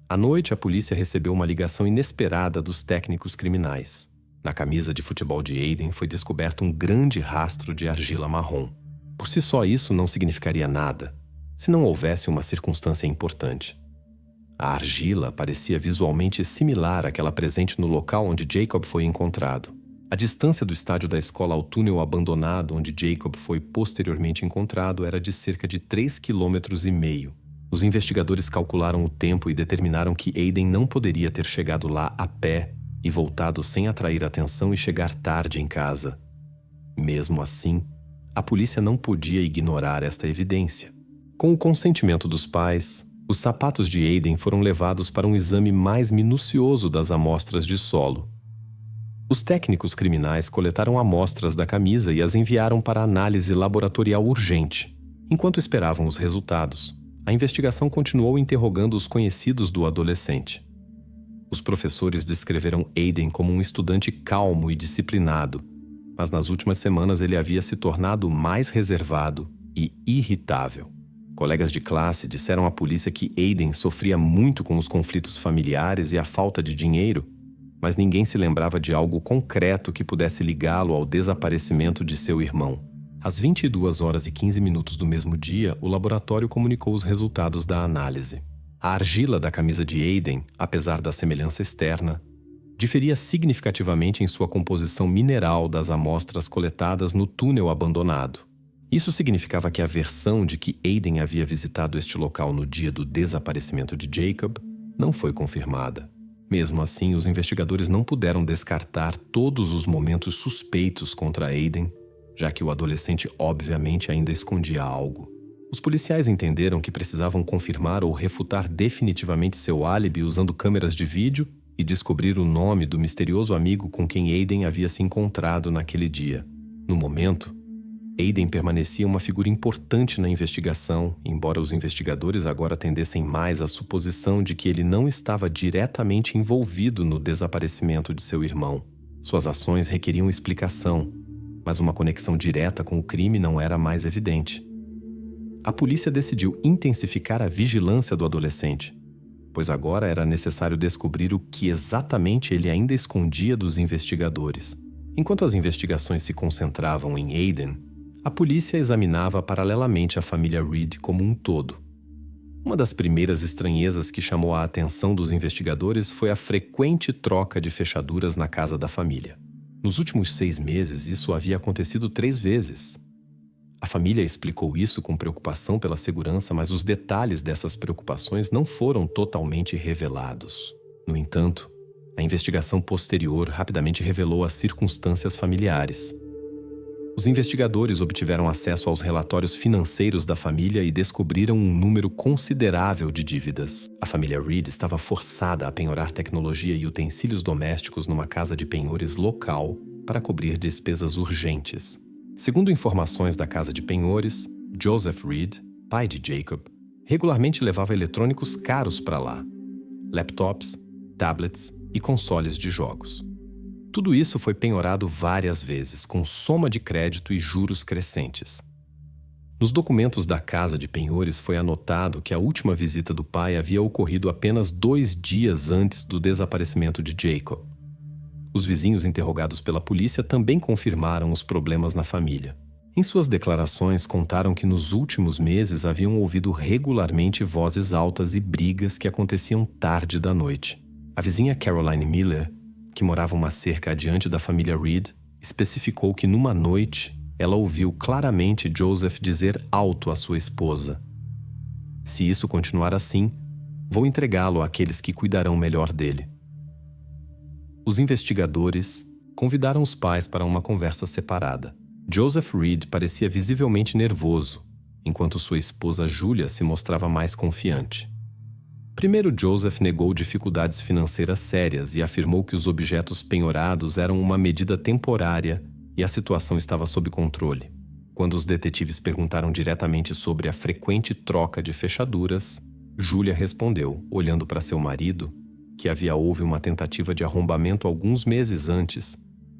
À noite, a polícia recebeu uma ligação inesperada dos técnicos criminais. Na camisa de futebol de Aiden foi descoberto um grande rastro de argila marrom. Por si só isso não significaria nada, se não houvesse uma circunstância importante. A argila parecia visualmente similar àquela presente no local onde Jacob foi encontrado. A distância do estádio da escola ao túnel abandonado onde Jacob foi posteriormente encontrado era de cerca de 3,5 km. Os investigadores calcularam o tempo e determinaram que Aiden não poderia ter chegado lá a pé e voltado sem atrair atenção e chegar tarde em casa. Mesmo assim, a polícia não podia ignorar esta evidência. Com o consentimento dos pais, os sapatos de Aiden foram levados para um exame mais minucioso das amostras de solo. Os técnicos criminais coletaram amostras da camisa e as enviaram para análise laboratorial urgente. Enquanto esperavam os resultados, a investigação continuou interrogando os conhecidos do adolescente. Os professores descreveram Aiden como um estudante calmo e disciplinado, mas nas últimas semanas ele havia se tornado mais reservado e irritável. Colegas de classe disseram à polícia que Aiden sofria muito com os conflitos familiares e a falta de dinheiro, mas ninguém se lembrava de algo concreto que pudesse ligá-lo ao desaparecimento de seu irmão. Às 22h15 do mesmo dia, o laboratório comunicou os resultados da análise. A argila da camisa de Aiden, apesar da semelhança externa, diferia significativamente em sua composição mineral das amostras coletadas no túnel abandonado. Isso significava que a versão de que Aiden havia visitado este local no dia do desaparecimento de Jacob não foi confirmada. Mesmo assim, os investigadores não puderam descartar todos os momentos suspeitos contra Aiden, já que o adolescente obviamente ainda escondia algo. Os policiais entenderam que precisavam confirmar ou refutar definitivamente seu álibi usando câmeras de vídeo e descobrir o nome do misterioso amigo com quem Aiden havia se encontrado naquele dia. No momento, Aiden permanecia uma figura importante na investigação, embora os investigadores agora tendessem mais à suposição de que ele não estava diretamente envolvido no desaparecimento de seu irmão. Suas ações requeriam explicação, mas uma conexão direta com o crime não era mais evidente. A polícia decidiu intensificar a vigilância do adolescente, pois agora era necessário descobrir o que exatamente ele ainda escondia dos investigadores. Enquanto as investigações se concentravam em Aiden, a polícia examinava paralelamente a família Reed como um todo. Uma das primeiras estranhezas que chamou a atenção dos investigadores foi a frequente troca de fechaduras na casa da família. Nos últimos 6 meses, isso havia acontecido 3 vezes. A família explicou isso com preocupação pela segurança, mas os detalhes dessas preocupações não foram totalmente revelados. No entanto, a investigação posterior rapidamente revelou as circunstâncias familiares. Os investigadores obtiveram acesso aos relatórios financeiros da família e descobriram um número considerável de dívidas. A família Reed estava forçada a penhorar tecnologia e utensílios domésticos numa casa de penhores local para cobrir despesas urgentes. Segundo informações da casa de penhores, Joseph Reed, pai de Jacob, regularmente levava eletrônicos caros para lá: laptops, tablets e consoles de jogos. Tudo isso foi penhorado várias vezes, com soma de crédito e juros crescentes. Nos documentos da casa de penhores foi anotado que a última visita do pai havia ocorrido apenas 2 dias antes do desaparecimento de Jacob. Os vizinhos interrogados pela polícia também confirmaram os problemas na família. Em suas declarações, contaram que nos últimos meses haviam ouvido regularmente vozes altas e brigas que aconteciam tarde da noite. A vizinha Caroline Miller, que morava uma cerca adiante da família Reed, especificou que numa noite ela ouviu claramente Joseph dizer alto à sua esposa: "Se isso continuar assim, vou entregá-lo àqueles que cuidarão melhor dele." Os investigadores convidaram os pais para uma conversa separada. Joseph Reed parecia visivelmente nervoso, enquanto sua esposa Julia se mostrava mais confiante. Primeiro, Joseph negou dificuldades financeiras sérias e afirmou que os objetos penhorados eram uma medida temporária e a situação estava sob controle. Quando os detetives perguntaram diretamente sobre a frequente troca de fechaduras, Julia respondeu, olhando para seu marido, que houve uma tentativa de arrombamento alguns meses antes,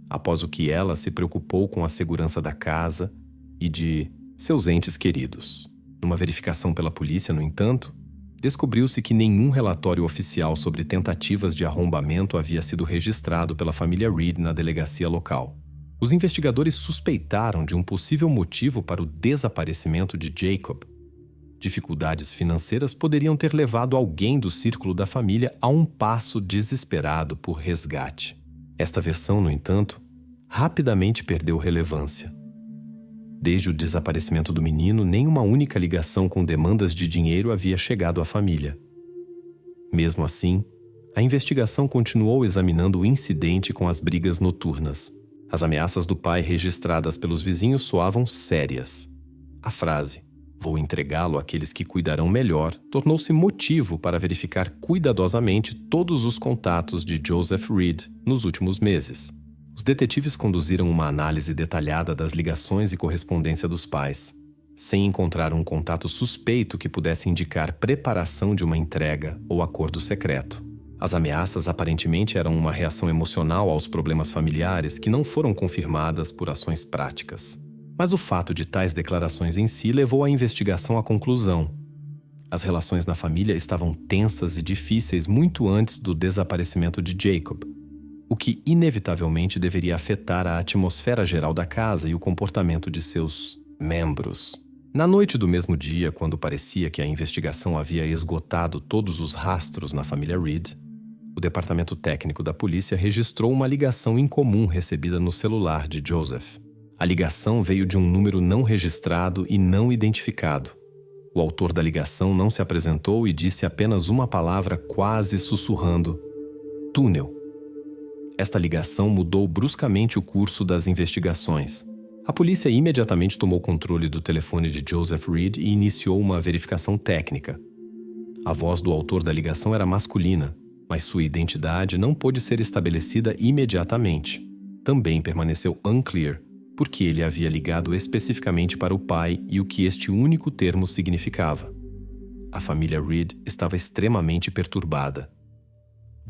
após o que ela se preocupou com a segurança da casa e de seus entes queridos. Numa verificação pela polícia, no entanto, descobriu-se que nenhum relatório oficial sobre tentativas de arrombamento havia sido registrado pela família Reed na delegacia local. Os investigadores suspeitaram de um possível motivo para o desaparecimento de Jacob. Dificuldades financeiras poderiam ter levado alguém do círculo da família a um passo desesperado por resgate. Esta versão, no entanto, rapidamente perdeu relevância. Desde o desaparecimento do menino, nenhuma única ligação com demandas de dinheiro havia chegado à família. Mesmo assim, a investigação continuou examinando o incidente com as brigas noturnas. As ameaças do pai registradas pelos vizinhos soavam sérias. A frase, "vou entregá-lo àqueles que cuidarão melhor", tornou-se motivo para verificar cuidadosamente todos os contatos de Joseph Reed nos últimos meses. Os detetives conduziram uma análise detalhada das ligações e correspondência dos pais, sem encontrar um contato suspeito que pudesse indicar preparação de uma entrega ou acordo secreto. As ameaças aparentemente eram uma reação emocional aos problemas familiares que não foram confirmadas por ações práticas. Mas o fato de tais declarações em si levou a investigação à conclusão. As relações na família estavam tensas e difíceis muito antes do desaparecimento de Jacob, o que inevitavelmente deveria afetar a atmosfera geral da casa e o comportamento de seus membros. Na noite do mesmo dia, quando parecia que a investigação havia esgotado todos os rastros na família Reed, O departamento técnico da polícia registrou uma ligação incomum recebida no celular de Joseph. A ligação veio de um número não registrado e não identificado. O autor da ligação não se apresentou e disse apenas uma palavra quase sussurrando: túnel. Esta ligação mudou bruscamente o curso das investigações. A polícia imediatamente tomou controle do telefone de Joseph Reed e iniciou uma verificação técnica. A voz do autor da ligação era masculina, mas sua identidade não pôde ser estabelecida imediatamente. Também permaneceu unclear porque ele havia ligado especificamente para o pai e o que este único termo significava. A família Reed estava extremamente perturbada.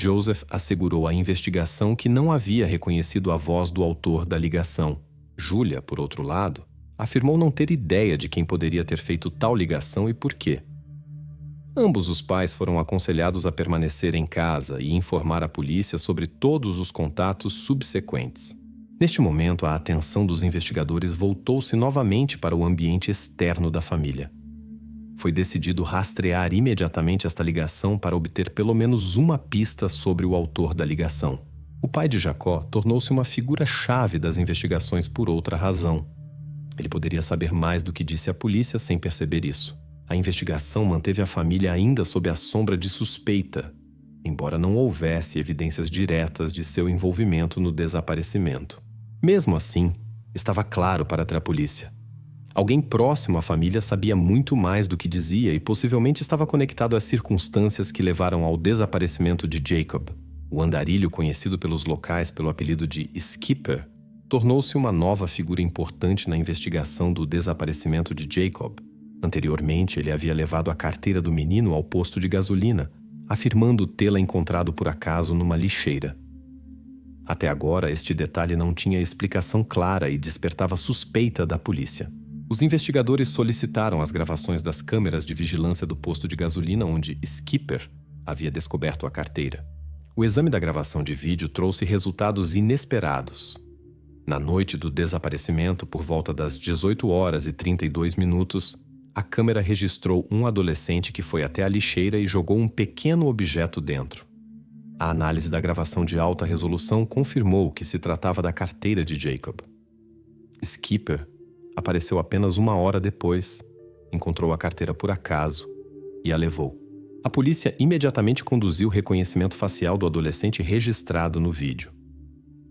Joseph assegurou à investigação que não havia reconhecido a voz do autor da ligação. Julia, por outro lado, afirmou não ter ideia de quem poderia ter feito tal ligação e por quê. Ambos os pais foram aconselhados a permanecer em casa e informar a polícia sobre todos os contatos subsequentes. Neste momento, a atenção dos investigadores voltou-se novamente para o ambiente externo da família. Foi decidido rastrear imediatamente esta ligação para obter pelo menos uma pista sobre o autor da ligação. O pai de Jacó tornou-se uma figura-chave das investigações por outra razão. Ele poderia saber mais do que disse a polícia sem perceber isso. A investigação manteve a família ainda sob a sombra de suspeita, embora não houvesse evidências diretas de seu envolvimento no desaparecimento. Mesmo assim, estava claro para a polícia. Alguém próximo à família sabia muito mais do que dizia e possivelmente estava conectado às circunstâncias que levaram ao desaparecimento de Jacob. O andarilho, conhecido pelos locais pelo apelido de Skipper, tornou-se uma nova figura importante na investigação do desaparecimento de Jacob. Anteriormente, ele havia levado a carteira do menino ao posto de gasolina, afirmando tê-la encontrado por acaso numa lixeira. Até agora, este detalhe não tinha explicação clara e despertava suspeita da polícia. Os investigadores solicitaram as gravações das câmeras de vigilância do posto de gasolina onde Skipper havia descoberto a carteira. O exame da gravação de vídeo trouxe resultados inesperados. Na noite do desaparecimento, por volta das 18h32, a câmera registrou um adolescente que foi até a lixeira e jogou um pequeno objeto dentro. A análise da gravação de alta resolução confirmou que se tratava da carteira de Jacob. Skipper apareceu apenas uma hora depois, encontrou a carteira por acaso e a levou. A polícia imediatamente conduziu o reconhecimento facial do adolescente registrado no vídeo.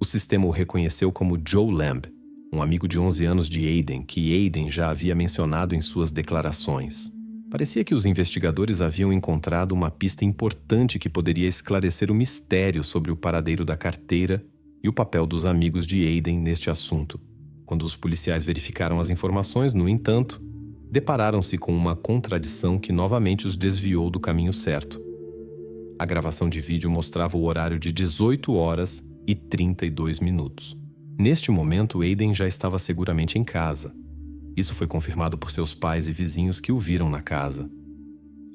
O sistema o reconheceu como Joe Lamb, um amigo de 11 anos de Aiden, que Aiden já havia mencionado em suas declarações. Parecia que os investigadores haviam encontrado uma pista importante que poderia esclarecer o mistério sobre o paradeiro da carteira e o papel dos amigos de Aiden neste assunto. Quando os policiais verificaram as informações, no entanto, depararam-se com uma contradição que novamente os desviou do caminho certo. A gravação de vídeo mostrava o horário de 18h32. Neste momento, Aiden já estava seguramente em casa. Isso foi confirmado por seus pais e vizinhos que o viram na casa.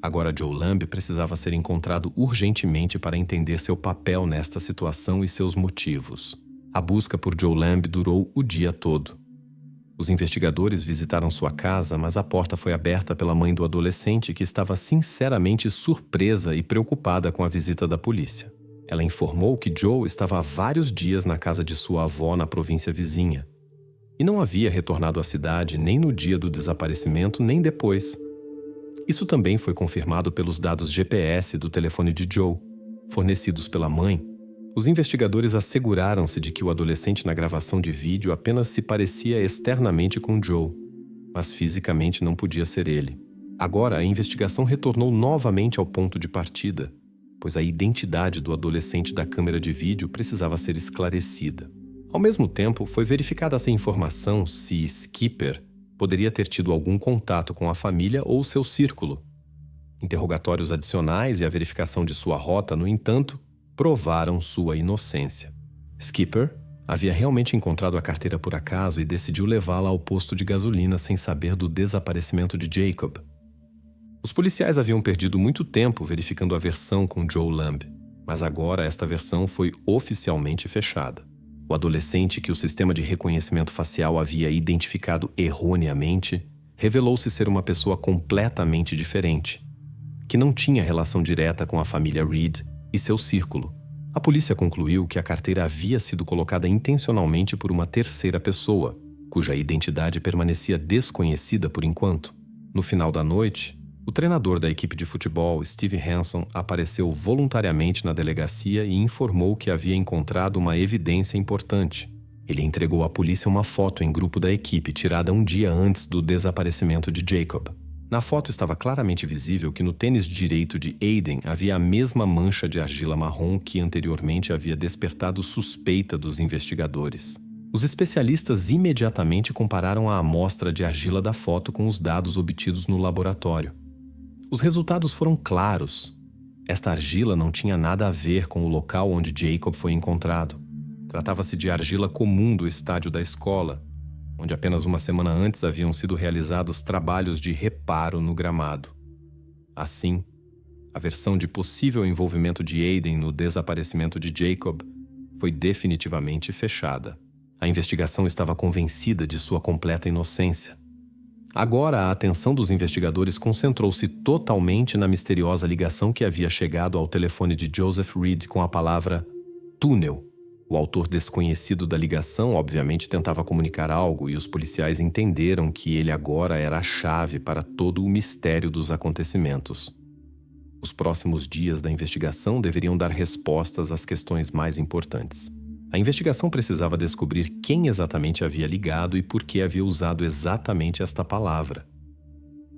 Agora Joe Lamb precisava ser encontrado urgentemente para entender seu papel nesta situação e seus motivos. A busca por Joe Lamb durou o dia todo. Os investigadores visitaram sua casa, mas a porta foi aberta pela mãe do adolescente, que estava sinceramente surpresa e preocupada com a visita da polícia. Ela informou que Joe estava há vários dias na casa de sua avó na província vizinha e não havia retornado à cidade nem no dia do desaparecimento nem depois. Isso também foi confirmado pelos dados GPS do telefone de Joe, fornecidos pela mãe. Os investigadores asseguraram-se de que o adolescente na gravação de vídeo apenas se parecia externamente com Joe, mas fisicamente não podia ser ele. Agora, a investigação retornou novamente ao ponto de partida, pois a identidade do adolescente da câmera de vídeo precisava ser esclarecida. Ao mesmo tempo, foi verificada essa informação se Skipper poderia ter tido algum contato com a família ou seu círculo. Interrogatórios adicionais e a verificação de sua rota, no entanto, provaram sua inocência. Skipper havia realmente encontrado a carteira por acaso e decidiu levá-la ao posto de gasolina sem saber do desaparecimento de Jacob. Os policiais haviam perdido muito tempo verificando a versão com Joe Lamb, mas agora esta versão foi oficialmente fechada. O adolescente que o sistema de reconhecimento facial havia identificado erroneamente revelou-se ser uma pessoa completamente diferente, que não tinha relação direta com a família Reed e seu círculo. A polícia concluiu que a carteira havia sido colocada intencionalmente por uma terceira pessoa, cuja identidade permanecia desconhecida por enquanto. No final da noite, o treinador da equipe de futebol, Steve Hanson, apareceu voluntariamente na delegacia e informou que havia encontrado uma evidência importante. Ele entregou à polícia uma foto em grupo da equipe tirada um dia antes do desaparecimento de Jacob. Na foto estava claramente visível que no tênis direito de Aiden havia a mesma mancha de argila marrom que anteriormente havia despertado suspeita dos investigadores. Os especialistas imediatamente compararam a amostra de argila da foto com os dados obtidos no laboratório. Os resultados foram claros. Esta argila não tinha nada a ver com o local onde Jacob foi encontrado. Tratava-se de argila comum do estádio da escola, onde apenas uma semana antes haviam sido realizados trabalhos de reparo no gramado. Assim, a versão de possível envolvimento de Aiden no desaparecimento de Jacob foi definitivamente fechada. A investigação estava convencida de sua completa inocência. Agora, a atenção dos investigadores concentrou-se totalmente na misteriosa ligação que havia chegado ao telefone de Joseph Reed com a palavra túnel. O autor desconhecido da ligação obviamente tentava comunicar algo e os policiais entenderam que ele agora era a chave para todo o mistério dos acontecimentos. Os próximos dias da investigação deveriam dar respostas às questões mais importantes. A investigação precisava descobrir quem exatamente havia ligado e por que havia usado exatamente esta palavra.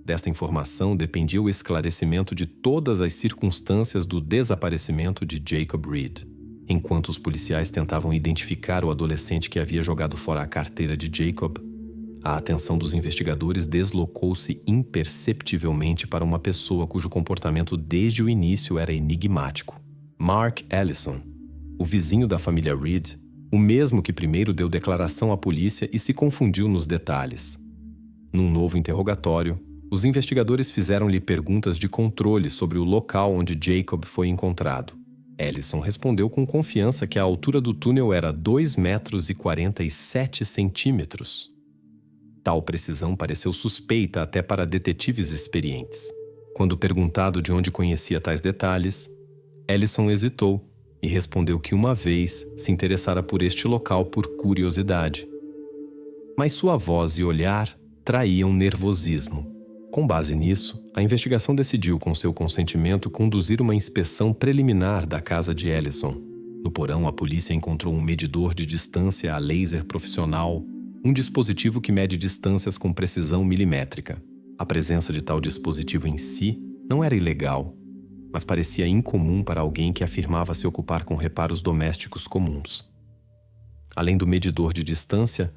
Desta informação dependia o esclarecimento de todas as circunstâncias do desaparecimento de Jacob Reed. Enquanto os policiais tentavam identificar o adolescente que havia jogado fora a carteira de Jacob, a atenção dos investigadores deslocou-se imperceptivelmente para uma pessoa cujo comportamento desde o início era enigmático. Mark Ellison, o vizinho da família Reed, o mesmo que primeiro deu declaração à polícia e se confundiu nos detalhes. Num novo interrogatório, os investigadores fizeram-lhe perguntas de controle sobre o local onde Jacob foi encontrado. Ellison respondeu com confiança que a altura do túnel era 2,47 metros. Tal precisão pareceu suspeita até para detetives experientes. Quando perguntado de onde conhecia tais detalhes, Ellison hesitou e respondeu que uma vez se interessara por este local por curiosidade. Mas sua voz e olhar traíam nervosismo. Com base nisso, a investigação decidiu, com seu consentimento, conduzir uma inspeção preliminar da casa de Ellison. No porão, a polícia encontrou um medidor de distância a laser profissional, um dispositivo que mede distâncias com precisão milimétrica. A presença de tal dispositivo em si não era ilegal, mas parecia incomum para alguém que afirmava se ocupar com reparos domésticos comuns. Além do medidor de distância,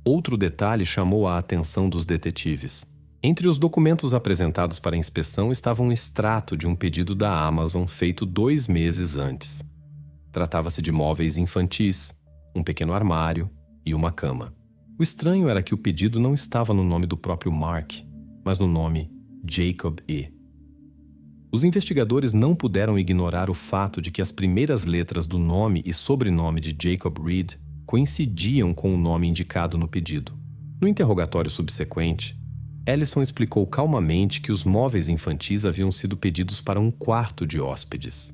outro detalhe chamou a atenção dos detetives. Entre os documentos apresentados para a inspeção estava um extrato de um pedido da Amazon feito 2 meses antes. Tratava-se de móveis infantis, um pequeno armário e uma cama. O estranho era que o pedido não estava no nome do próprio Mark, mas no nome Jacob E. Os investigadores não puderam ignorar o fato de que as primeiras letras do nome e sobrenome de Jacob Reed coincidiam com o nome indicado no pedido. No interrogatório subsequente, Ellison explicou calmamente que os móveis infantis haviam sido pedidos para um quarto de hóspedes.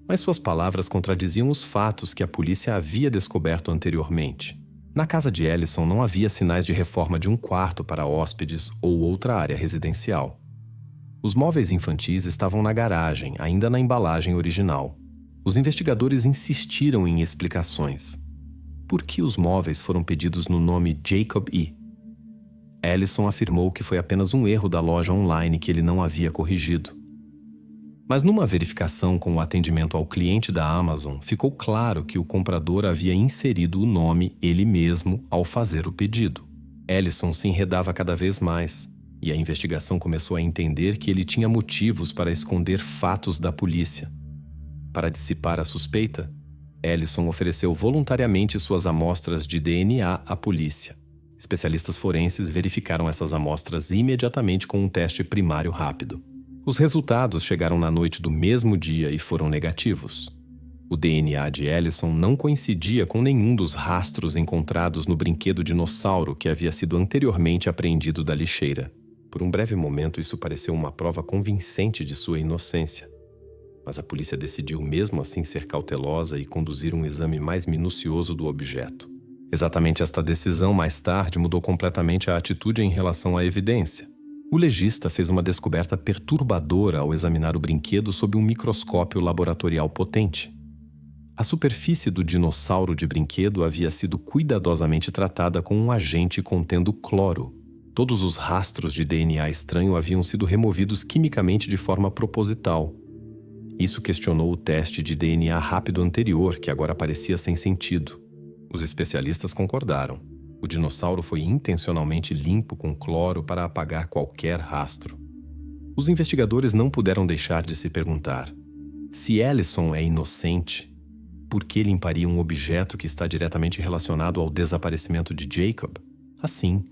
Mas suas palavras contradiziam os fatos que a polícia havia descoberto anteriormente. Na casa de Ellison não havia sinais de reforma de um quarto para hóspedes ou outra área residencial. Os móveis infantis estavam na garagem, ainda na embalagem original. Os investigadores insistiram em explicações. Por que os móveis foram pedidos no nome Jacob E? Ellison afirmou que foi apenas um erro da loja online que ele não havia corrigido. Mas numa verificação com o atendimento ao cliente da Amazon, ficou claro que o comprador havia inserido o nome ele mesmo ao fazer o pedido. Ellison se enredava cada vez mais, e a investigação começou a entender que ele tinha motivos para esconder fatos da polícia. Para dissipar a suspeita, Ellison ofereceu voluntariamente suas amostras de DNA à polícia. Especialistas forenses verificaram essas amostras imediatamente com um teste primário rápido. Os resultados chegaram na noite do mesmo dia e foram negativos. O DNA de Ellison não coincidia com nenhum dos rastros encontrados no brinquedo dinossauro que havia sido anteriormente apreendido da lixeira. Por um breve momento, isso pareceu uma prova convincente de sua inocência. mas a polícia decidiu mesmo assim ser cautelosa e conduzir um exame mais minucioso do objeto. Exatamente esta decisão, mais tarde, mudou completamente a atitude em relação à evidência. O legista fez uma descoberta perturbadora ao examinar o brinquedo sob um microscópio laboratorial potente. A superfície do dinossauro de brinquedo havia sido cuidadosamente tratada com um agente contendo cloro. Todos os rastros de DNA estranho haviam sido removidos quimicamente de forma proposital. Isso questionou o teste de DNA rápido anterior, que agora parecia sem sentido. Os especialistas concordaram. O dinossauro foi intencionalmente limpo com cloro para apagar qualquer rastro. Os investigadores não puderam deixar de se perguntar: se Ellison é inocente, por que limparia um objeto que está diretamente relacionado ao desaparecimento de Jacob? Assim,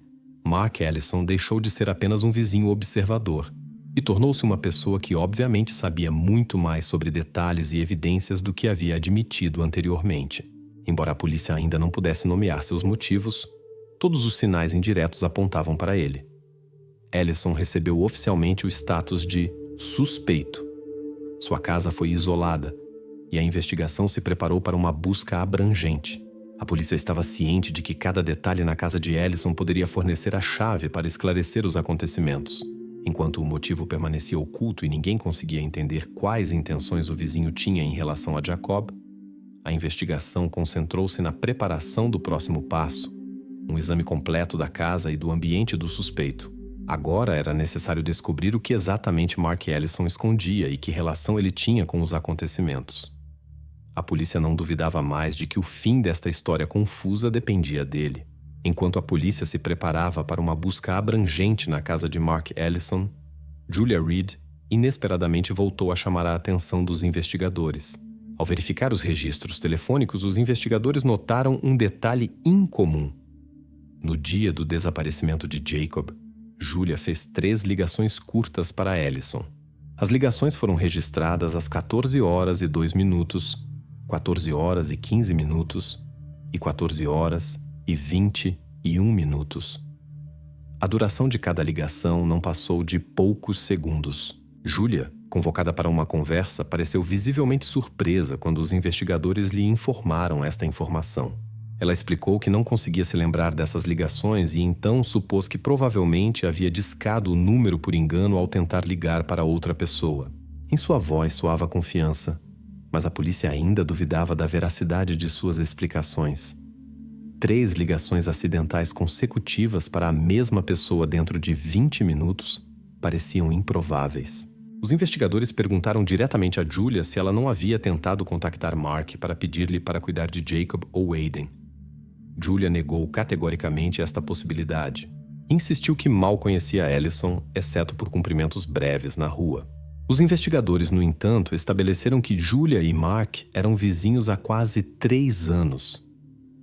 Mark Ellison deixou de ser apenas um vizinho observador e tornou-se uma pessoa que obviamente sabia muito mais sobre detalhes e evidências do que havia admitido anteriormente. Embora a polícia ainda não pudesse nomear seus motivos, todos os sinais indiretos apontavam para ele. Ellison recebeu oficialmente o status de suspeito. Sua casa foi isolada e a investigação se preparou para uma busca abrangente. A polícia estava ciente de que cada detalhe na casa de Ellison poderia fornecer a chave para esclarecer os acontecimentos. Enquanto o motivo permanecia oculto e ninguém conseguia entender quais intenções o vizinho tinha em relação a Jacob, a investigação concentrou-se na preparação do próximo passo, um exame completo da casa e do ambiente do suspeito. Agora era necessário descobrir o que exatamente Mark Ellison escondia e que relação ele tinha com os acontecimentos. A polícia não duvidava mais de que o fim desta história confusa dependia dele. Enquanto a polícia se preparava para uma busca abrangente na casa de Mark Ellison, Julia Reed inesperadamente voltou a chamar a atenção dos investigadores. Ao verificar os registros telefônicos, os investigadores notaram um detalhe incomum. No dia do desaparecimento de Jacob, Julia fez 3 ligações curtas para Ellison. As ligações foram registradas às 14 horas e 2 minutos, 14 horas e 15 minutos e 14 horas e 21 minutos. A duração de cada ligação não passou de poucos segundos. Julia, convocada para uma conversa, pareceu visivelmente surpresa quando os investigadores lhe informaram esta informação. Ela explicou que não conseguia se lembrar dessas ligações e então supôs que provavelmente havia discado o número por engano ao tentar ligar para outra pessoa. Em sua voz soava confiança, mas a polícia ainda duvidava da veracidade de suas explicações. 3 ligações acidentais consecutivas para a mesma pessoa dentro de 20 minutos pareciam improváveis. Os investigadores perguntaram diretamente a Julia se ela não havia tentado contactar Mark para pedir-lhe para cuidar de Jacob ou Aiden. Julia negou categoricamente esta possibilidade. Insistiu que mal conhecia Ellison, exceto por cumprimentos breves na rua. Os investigadores, no entanto, estabeleceram que Julia e Mark eram vizinhos há quase 3 anos.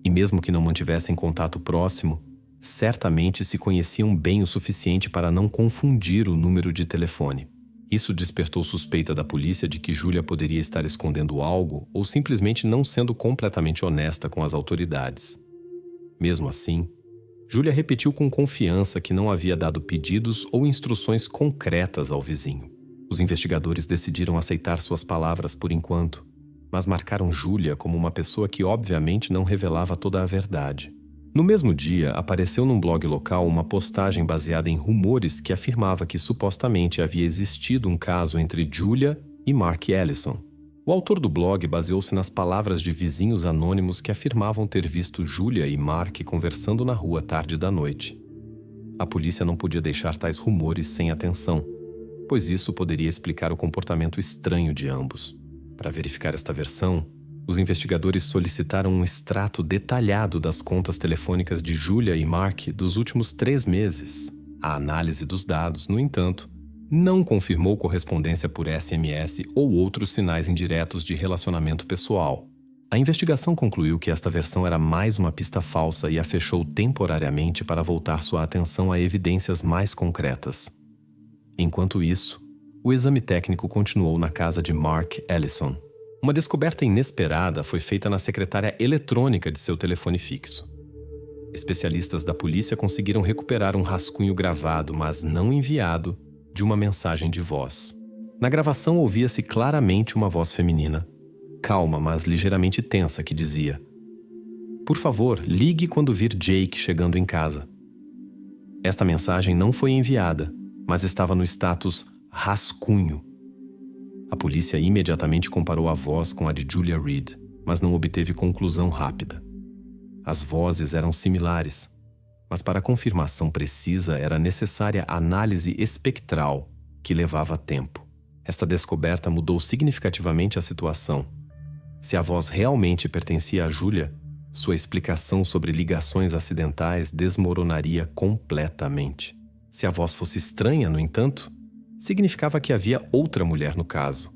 E mesmo que não mantivessem contato próximo, certamente se conheciam bem o suficiente para não confundir o número de telefone. Isso despertou suspeita da polícia de que Julia poderia estar escondendo algo ou simplesmente não sendo completamente honesta com as autoridades. Mesmo assim, Julia repetiu com confiança que não havia dado pedidos ou instruções concretas ao vizinho. Os investigadores decidiram aceitar suas palavras por enquanto, mas marcaram Julia como uma pessoa que obviamente não revelava toda a verdade. No mesmo dia, apareceu num blog local uma postagem baseada em rumores que afirmava que supostamente havia existido um caso entre Julia e Mark Ellison. O autor do blog baseou-se nas palavras de vizinhos anônimos que afirmavam ter visto Julia e Mark conversando na rua tarde da noite. A polícia não podia deixar tais rumores sem atenção, pois isso poderia explicar o comportamento estranho de ambos. Para verificar esta versão, os investigadores solicitaram um extrato detalhado das contas telefônicas de Julia e Mark dos últimos 3 meses. A análise dos dados, no entanto, não confirmou correspondência por SMS ou outros sinais indiretos de relacionamento pessoal. A investigação concluiu que esta versão era mais uma pista falsa e a fechou temporariamente para voltar sua atenção a evidências mais concretas. Enquanto isso, o exame técnico continuou na casa de Mark Ellison. Uma descoberta inesperada foi feita na secretária eletrônica de seu telefone fixo. Especialistas da polícia conseguiram recuperar um rascunho gravado, mas não enviado, de uma mensagem de voz. Na gravação ouvia-se claramente uma voz feminina, calma, mas ligeiramente tensa, que dizia: "Por favor, ligue quando vir Jake chegando em casa." Esta mensagem não foi enviada, mas estava no status rascunho. A polícia imediatamente comparou a voz com a de Julia Reed, mas não obteve conclusão rápida. As vozes eram similares, mas para confirmação precisa era necessária análise espectral, que levava tempo. Esta descoberta mudou significativamente a situação. Se a voz realmente pertencia a Julia, sua explicação sobre ligações acidentais desmoronaria completamente. Se a voz fosse estranha, no entanto, significava que havia outra mulher no caso,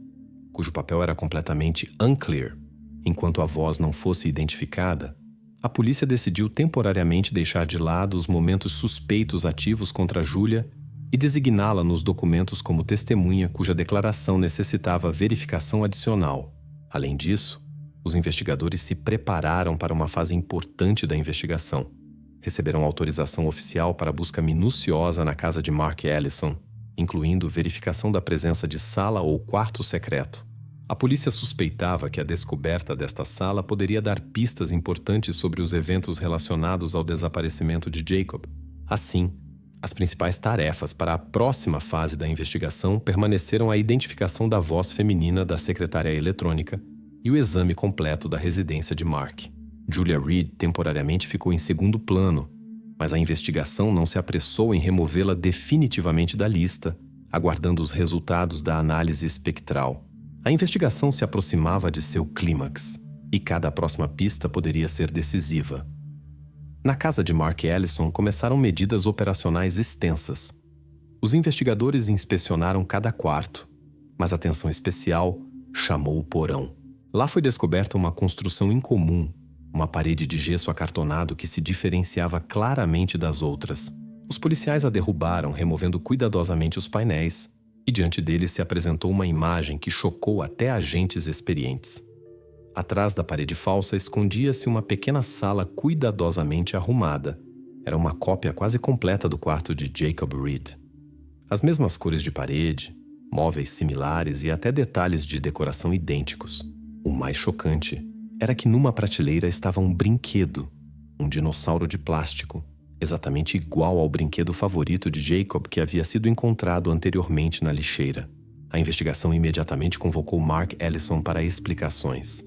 cujo papel era completamente unclear. Enquanto a voz não fosse identificada, a polícia decidiu temporariamente deixar de lado os momentos suspeitos ativos contra Julia e designá-la nos documentos como testemunha cuja declaração necessitava verificação adicional. Além disso, os investigadores se prepararam para uma fase importante da investigação. Receberam autorização oficial para busca minuciosa na casa de Mark Ellison, incluindo verificação da presença de sala ou quarto secreto. A polícia suspeitava que a descoberta desta sala poderia dar pistas importantes sobre os eventos relacionados ao desaparecimento de Jacob. Assim, as principais tarefas para a próxima fase da investigação permaneceram a identificação da voz feminina da secretária eletrônica e o exame completo da residência de Mark. Julia Reed temporariamente ficou em segundo plano, mas a investigação não se apressou em removê-la definitivamente da lista, aguardando os resultados da análise espectral. A investigação se aproximava de seu clímax, e cada próxima pista poderia ser decisiva. Na casa de Mark Ellison começaram medidas operacionais extensas. Os investigadores inspecionaram cada quarto, mas atenção especial chamou o porão. Lá foi descoberta uma construção incomum, uma parede de gesso acartonado que se diferenciava claramente das outras. Os policiais a derrubaram, removendo cuidadosamente os painéis, e diante deles se apresentou uma imagem que chocou até agentes experientes. Atrás da parede falsa escondia-se uma pequena sala cuidadosamente arrumada. Era uma cópia quase completa do quarto de Jacob Reed. As mesmas cores de parede, móveis similares e até detalhes de decoração idênticos. O mais chocante era que numa prateleira estava um brinquedo, um dinossauro de plástico, exatamente igual ao brinquedo favorito de Jacob que havia sido encontrado anteriormente na lixeira. A investigação imediatamente convocou Mark Ellison para explicações.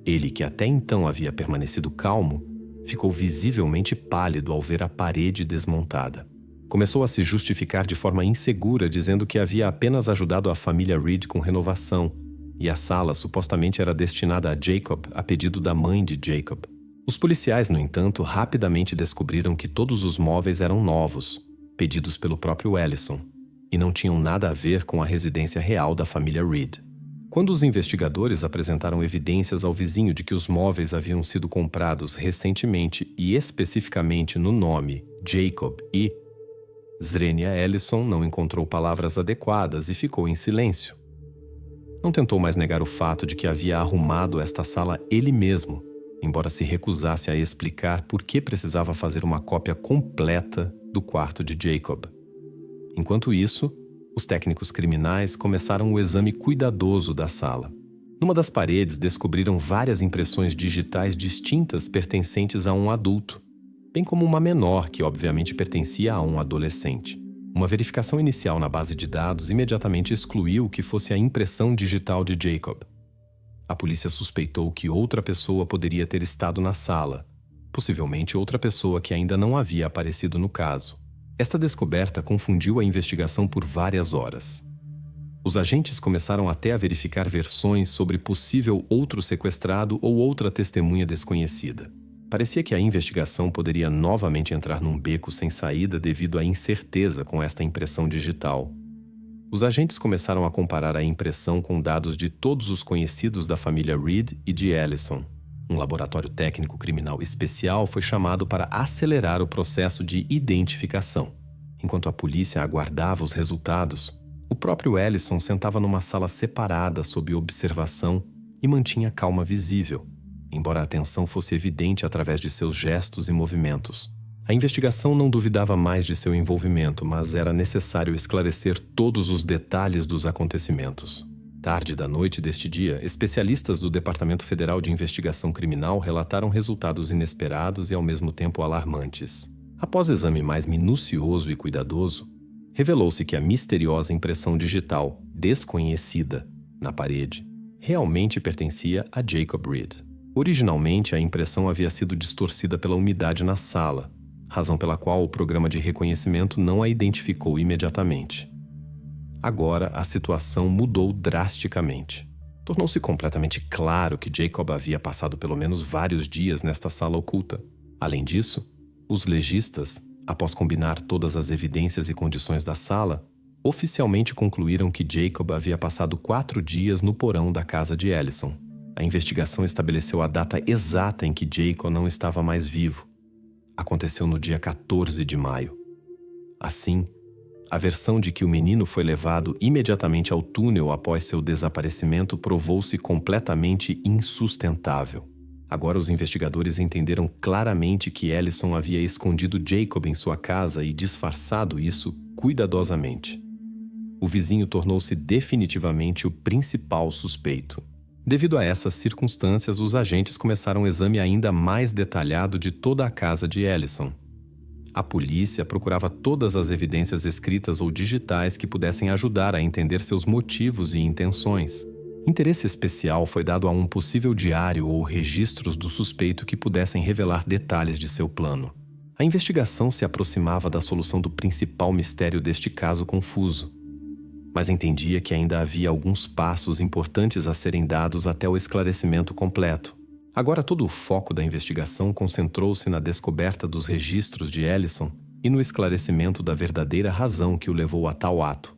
Ele, que até então havia permanecido calmo, ficou visivelmente pálido ao ver a parede desmontada. Começou a se justificar de forma insegura, dizendo que havia apenas ajudado a família Reed com renovação, e a sala supostamente era destinada a Jacob a pedido da mãe de Jacob. Os policiais, no entanto, rapidamente descobriram que todos os móveis eram novos, pedidos pelo próprio Ellison, e não tinham nada a ver com a residência real da família Reed. Quando os investigadores apresentaram evidências ao vizinho de que os móveis haviam sido comprados recentemente e especificamente no nome Jacob e Zrenia Ellison não encontrou palavras adequadas e ficou em silêncio. Não tentou mais negar o fato de que havia arrumado esta sala ele mesmo, embora se recusasse a explicar por que precisava fazer uma cópia completa do quarto de Jacob. Enquanto isso, os técnicos criminais começaram o exame cuidadoso da sala. Numa das paredes descobriram várias impressões digitais distintas pertencentes a um adulto, bem como uma menor que obviamente pertencia a um adolescente. Uma verificação inicial na base de dados imediatamente excluiu que fosse a impressão digital de Jacob. A polícia suspeitou que outra pessoa poderia ter estado na sala, possivelmente outra pessoa que ainda não havia aparecido no caso. Esta descoberta confundiu a investigação por várias horas. Os agentes começaram até a verificar versões sobre possível outro sequestrado ou outra testemunha desconhecida. Parecia que a investigação poderia novamente entrar num beco sem saída devido à incerteza com esta impressão digital. Os agentes começaram a comparar a impressão com dados de todos os conhecidos da família Reed e de Ellison. Um laboratório técnico criminal especial foi chamado para acelerar o processo de identificação. Enquanto a polícia aguardava os resultados, o próprio Ellison sentava numa sala separada sob observação e mantinha calma visível, embora a tensão fosse evidente através de seus gestos e movimentos. A investigação não duvidava mais de seu envolvimento, mas era necessário esclarecer todos os detalhes dos acontecimentos. Tarde da noite deste dia, especialistas do Departamento Federal de Investigação Criminal relataram resultados inesperados e ao mesmo tempo alarmantes. Após exame mais minucioso e cuidadoso, revelou-se que a misteriosa impressão digital, desconhecida, na parede, realmente pertencia a Jacob Reed. Originalmente, a impressão havia sido distorcida pela umidade na sala, razão pela qual o programa de reconhecimento não a identificou imediatamente. Agora, a situação mudou drasticamente. Tornou-se completamente claro que Jacob havia passado pelo menos vários dias nesta sala oculta. Além disso, os legistas, após combinar todas as evidências e condições da sala, oficialmente concluíram que Jacob havia passado 4 dias no porão da casa de Ellison. A investigação estabeleceu a data exata em que Jacob não estava mais vivo. Aconteceu no dia 14 de maio. Assim, a versão de que o menino foi levado imediatamente ao túnel após seu desaparecimento provou-se completamente insustentável. Agora os investigadores entenderam claramente que Ellison havia escondido Jacob em sua casa e disfarçado isso cuidadosamente. O vizinho tornou-se definitivamente o principal suspeito. Devido a essas circunstâncias, os agentes começaram um exame ainda mais detalhado de toda a casa de Ellison. A polícia procurava todas as evidências escritas ou digitais que pudessem ajudar a entender seus motivos e intenções. Interesse especial foi dado a um possível diário ou registros do suspeito que pudessem revelar detalhes de seu plano. A investigação se aproximava da solução do principal mistério deste caso confuso, mas entendia que ainda havia alguns passos importantes a serem dados até o esclarecimento completo. Agora todo o foco da investigação concentrou-se na descoberta dos registros de Ellison e no esclarecimento da verdadeira razão que o levou a tal ato.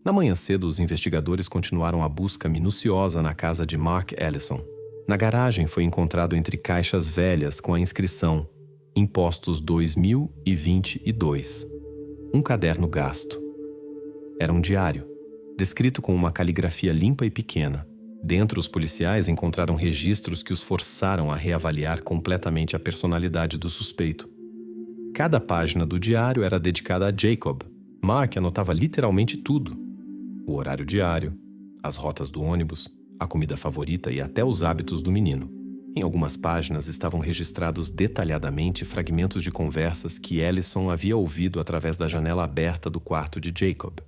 Na manhã cedo, os investigadores continuaram a busca minuciosa na casa de Mark Ellison. Na garagem foi encontrado entre caixas velhas com a inscrição Impostos 2022, um caderno gasto. Era um diário, descrito com uma caligrafia limpa e pequena. Dentro, os policiais encontraram registros que os forçaram a reavaliar completamente a personalidade do suspeito. Cada página do diário era dedicada a Jacob. Mark anotava literalmente tudo: o horário diário, as rotas do ônibus, a comida favorita e até os hábitos do menino. Em algumas páginas estavam registrados detalhadamente fragmentos de conversas que Ellison havia ouvido através da janela aberta do quarto de Jacob.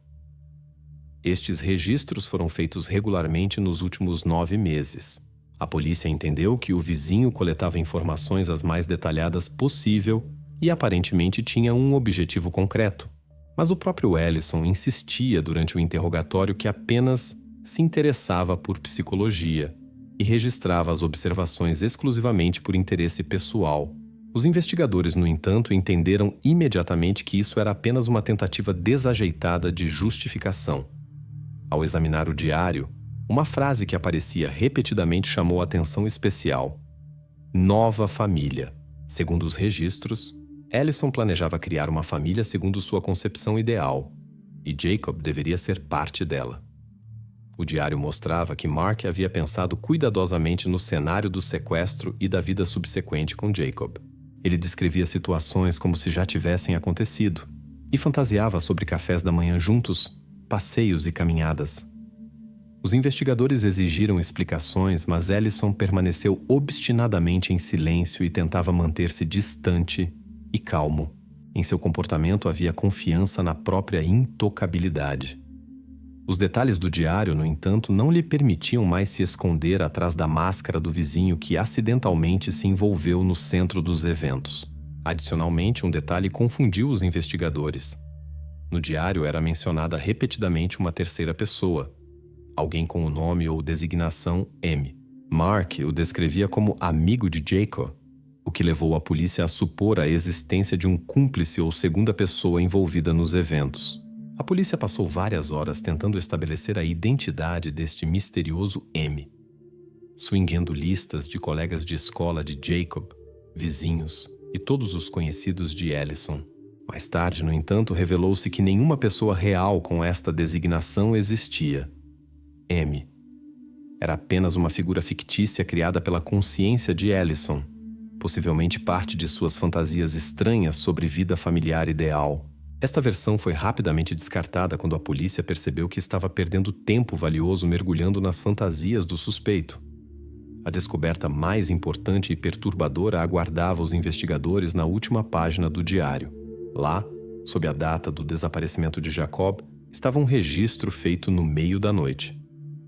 Estes registros foram feitos regularmente nos últimos 9 meses. A polícia entendeu que o vizinho coletava informações as mais detalhadas possível e aparentemente tinha um objetivo concreto. Mas o próprio Ellison insistia durante o interrogatório que apenas se interessava por psicologia e registrava as observações exclusivamente por interesse pessoal. Os investigadores, no entanto, entenderam imediatamente que isso era apenas uma tentativa desajeitada de justificação. Ao examinar o diário, uma frase que aparecia repetidamente chamou a atenção especial: nova família. Segundo os registros, Ellison planejava criar uma família segundo sua concepção ideal, e Jacob deveria ser parte dela. O diário mostrava que Mark havia pensado cuidadosamente no cenário do sequestro e da vida subsequente com Jacob. Ele descrevia situações como se já tivessem acontecido e fantasiava sobre cafés da manhã juntos, passeios e caminhadas. Os investigadores exigiram explicações, mas Ellison permaneceu obstinadamente em silêncio e tentava manter-se distante e calmo. Em seu comportamento havia confiança na própria intocabilidade. Os detalhes do diário, no entanto, não lhe permitiam mais se esconder atrás da máscara do vizinho que acidentalmente se envolveu no centro dos eventos. Adicionalmente, um detalhe confundiu os investigadores. No diário era mencionada repetidamente uma terceira pessoa, alguém com o nome ou designação M. Mark o descrevia como amigo de Jacob, o que levou a polícia a supor a existência de um cúmplice ou segunda pessoa envolvida nos eventos. A polícia passou várias horas tentando estabelecer a identidade deste misterioso M, swingando listas de colegas de escola de Jacob, vizinhos e todos os conhecidos de Ellison. Mais tarde, no entanto, revelou-se que nenhuma pessoa real com esta designação existia. M era apenas uma figura fictícia criada pela consciência de Ellison, possivelmente parte de suas fantasias estranhas sobre vida familiar ideal. Esta versão foi rapidamente descartada quando a polícia percebeu que estava perdendo tempo valioso mergulhando nas fantasias do suspeito. A descoberta mais importante e perturbadora aguardava os investigadores na última página do diário. Lá, sob a data do desaparecimento de Jacob, estava um registro feito no meio da noite,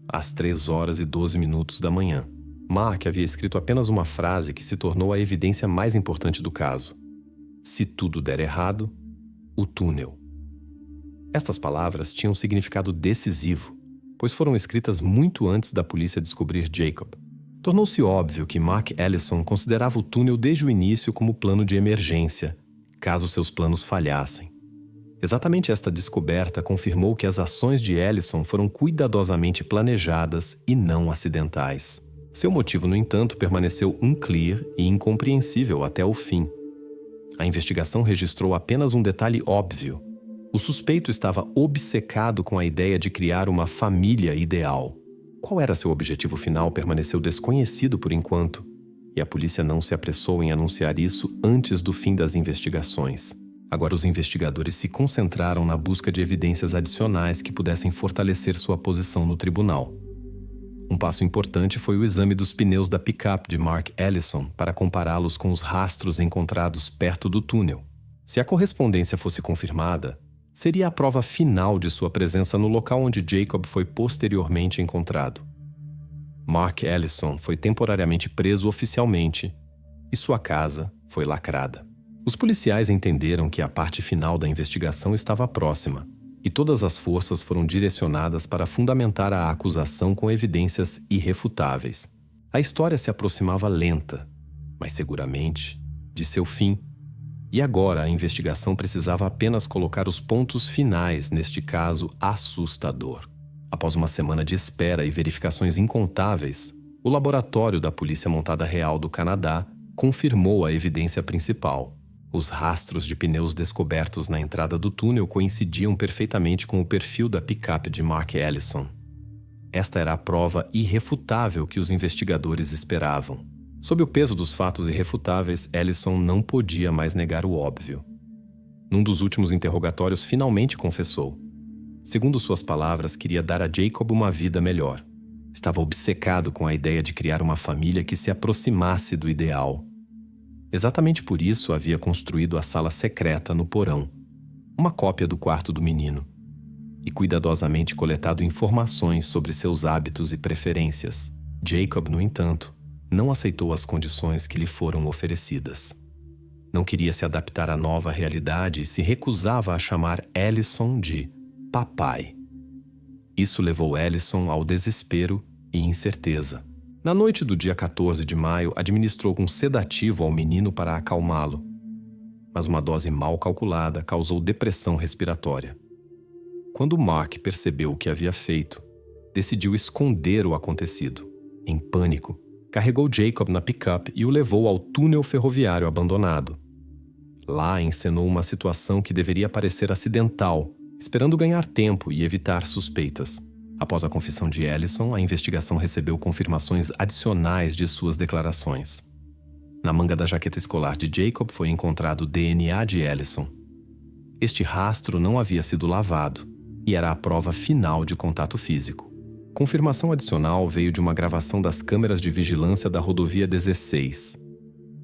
às 3h12 da manhã. Mark havia escrito apenas uma frase que se tornou a evidência mais importante do caso. Se tudo der errado, o túnel. Estas palavras tinham um significado decisivo, pois foram escritas muito antes da polícia descobrir Jacob. Tornou-se óbvio que Mark Ellison considerava o túnel desde o início como plano de emergência, caso seus planos falhassem. Exatamente esta descoberta confirmou que as ações de Ellison foram cuidadosamente planejadas e não acidentais. Seu motivo, no entanto, permaneceu unclear e incompreensível até o fim. A investigação registrou apenas um detalhe óbvio. O suspeito estava obcecado com a ideia de criar uma família ideal. Qual era seu objetivo final permaneceu desconhecido por enquanto, e a polícia não se apressou em anunciar isso antes do fim das investigações. Agora os investigadores se concentraram na busca de evidências adicionais que pudessem fortalecer sua posição no tribunal. Um passo importante foi o exame dos pneus da picape de Mark Ellison para compará-los com os rastros encontrados perto do túnel. Se a correspondência fosse confirmada, seria a prova final de sua presença no local onde Jacob foi posteriormente encontrado. Mark Ellison foi temporariamente preso oficialmente e sua casa foi lacrada. Os policiais entenderam que a parte final da investigação estava próxima e todas as forças foram direcionadas para fundamentar a acusação com evidências irrefutáveis. A história se aproximava lenta, mas seguramente, de seu fim. E agora a investigação precisava apenas colocar os pontos finais neste caso assustador. Após uma semana de espera e verificações incontáveis, o laboratório da Polícia Montada Real do Canadá confirmou a evidência principal. Os rastros de pneus descobertos na entrada do túnel coincidiam perfeitamente com o perfil da picape de Mark Ellison. Esta era a prova irrefutável que os investigadores esperavam. Sob o peso dos fatos irrefutáveis, Ellison não podia mais negar o óbvio. Num dos últimos interrogatórios, finalmente confessou. Segundo suas palavras, queria dar a Jacob uma vida melhor. Estava obcecado com a ideia de criar uma família que se aproximasse do ideal. Exatamente por isso havia construído a sala secreta no porão, uma cópia do quarto do menino, e cuidadosamente coletado informações sobre seus hábitos e preferências. Jacob, no entanto, não aceitou as condições que lhe foram oferecidas. Não queria se adaptar à nova realidade e se recusava a chamar Ellison de papai. Isso levou Ellison ao desespero e incerteza. Na noite do dia 14 de maio, administrou um sedativo ao menino para acalmá-lo. Mas uma dose mal calculada causou depressão respiratória. Quando Mark percebeu o que havia feito, decidiu esconder o acontecido. Em pânico, carregou Jacob na picape e o levou ao túnel ferroviário abandonado. Lá encenou uma situação que deveria parecer acidental, esperando ganhar tempo e evitar suspeitas. Após a confissão de Ellison, a investigação recebeu confirmações adicionais de suas declarações. Na manga da jaqueta escolar de Jacob foi encontrado o DNA de Ellison. Este rastro não havia sido lavado e era a prova final de contato físico. Confirmação adicional veio de uma gravação das câmeras de vigilância da rodovia 16.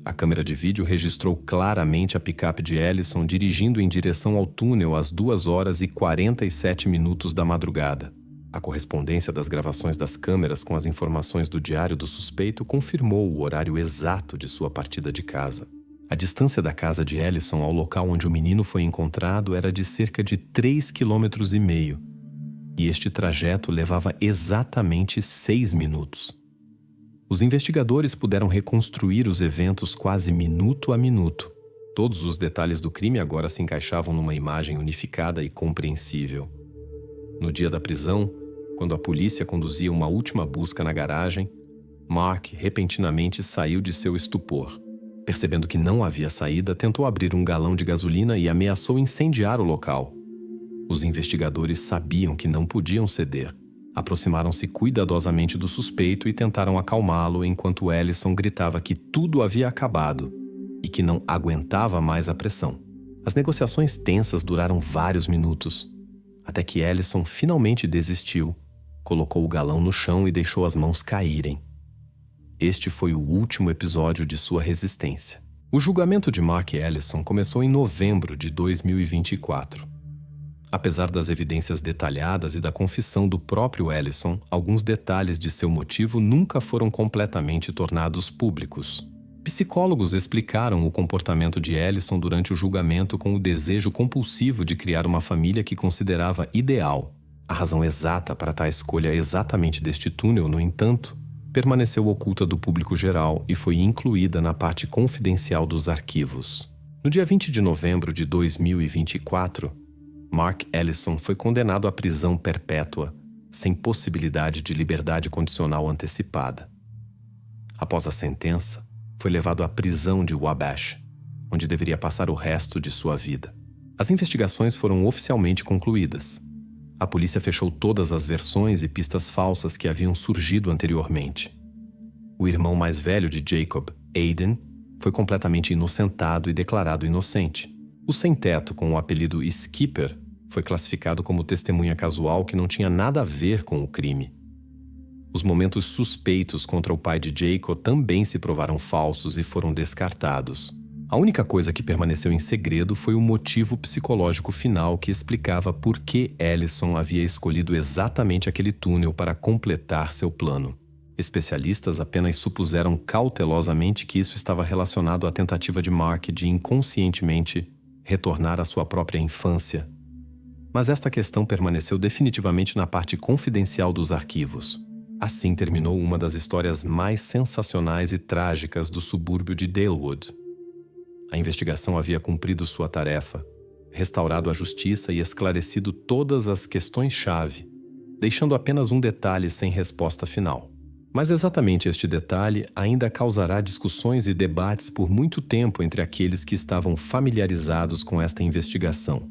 A câmera de vídeo registrou claramente a picape de Ellison dirigindo em direção ao túnel às 2h47 da madrugada. A correspondência das gravações das câmeras com as informações do diário do suspeito confirmou o horário exato de sua partida de casa. A distância da casa de Ellison ao local onde o menino foi encontrado era de cerca de 3,5 km, e este trajeto levava exatamente 6 minutos. Os investigadores puderam reconstruir os eventos quase minuto a minuto. Todos os detalhes do crime agora se encaixavam numa imagem unificada e compreensível. No dia da prisão, quando a polícia conduzia uma última busca na garagem, Mark repentinamente saiu de seu estupor. Percebendo que não havia saída, tentou abrir um galão de gasolina e ameaçou incendiar o local. Os investigadores sabiam que não podiam ceder. Aproximaram-se cuidadosamente do suspeito e tentaram acalmá-lo enquanto Ellison gritava que tudo havia acabado e que não aguentava mais a pressão. As negociações tensas duraram vários minutos, até que Ellison finalmente desistiu, colocou o galão no chão e deixou as mãos caírem. Este foi o último episódio de sua resistência. O julgamento de Mark Ellison começou em novembro de 2024. Apesar das evidências detalhadas e da confissão do próprio Ellison, alguns detalhes de seu motivo nunca foram completamente tornados públicos. Psicólogos explicaram o comportamento de Ellison durante o julgamento com o desejo compulsivo de criar uma família que considerava ideal. A razão exata para tal escolha exatamente deste túnel, no entanto, permaneceu oculta do público geral e foi incluída na parte confidencial dos arquivos. No dia 20 de novembro de 2024, Mark Ellison foi condenado à prisão perpétua, sem possibilidade de liberdade condicional antecipada. Após a sentença, foi levado à prisão de Wabash, onde deveria passar o resto de sua vida. As investigações foram oficialmente concluídas. A polícia fechou todas as versões e pistas falsas que haviam surgido anteriormente. O irmão mais velho de Jacob, Aiden, foi completamente inocentado e declarado inocente. O sem-teto, com o apelido Skipper, foi classificado como testemunha casual que não tinha nada a ver com o crime. Os momentos suspeitos contra o pai de Jacob também se provaram falsos e foram descartados. A única coisa que permaneceu em segredo foi o motivo psicológico final que explicava por que Ellison havia escolhido exatamente aquele túnel para completar seu plano. Especialistas apenas supuseram cautelosamente que isso estava relacionado à tentativa de Mark de inconscientemente retornar à sua própria infância. Mas esta questão permaneceu definitivamente na parte confidencial dos arquivos. Assim terminou uma das histórias mais sensacionais e trágicas do subúrbio de Dalewood. A investigação havia cumprido sua tarefa, restaurado a justiça e esclarecido todas as questões-chave, deixando apenas um detalhe sem resposta final. Mas exatamente este detalhe ainda causará discussões e debates por muito tempo entre aqueles que estavam familiarizados com esta investigação.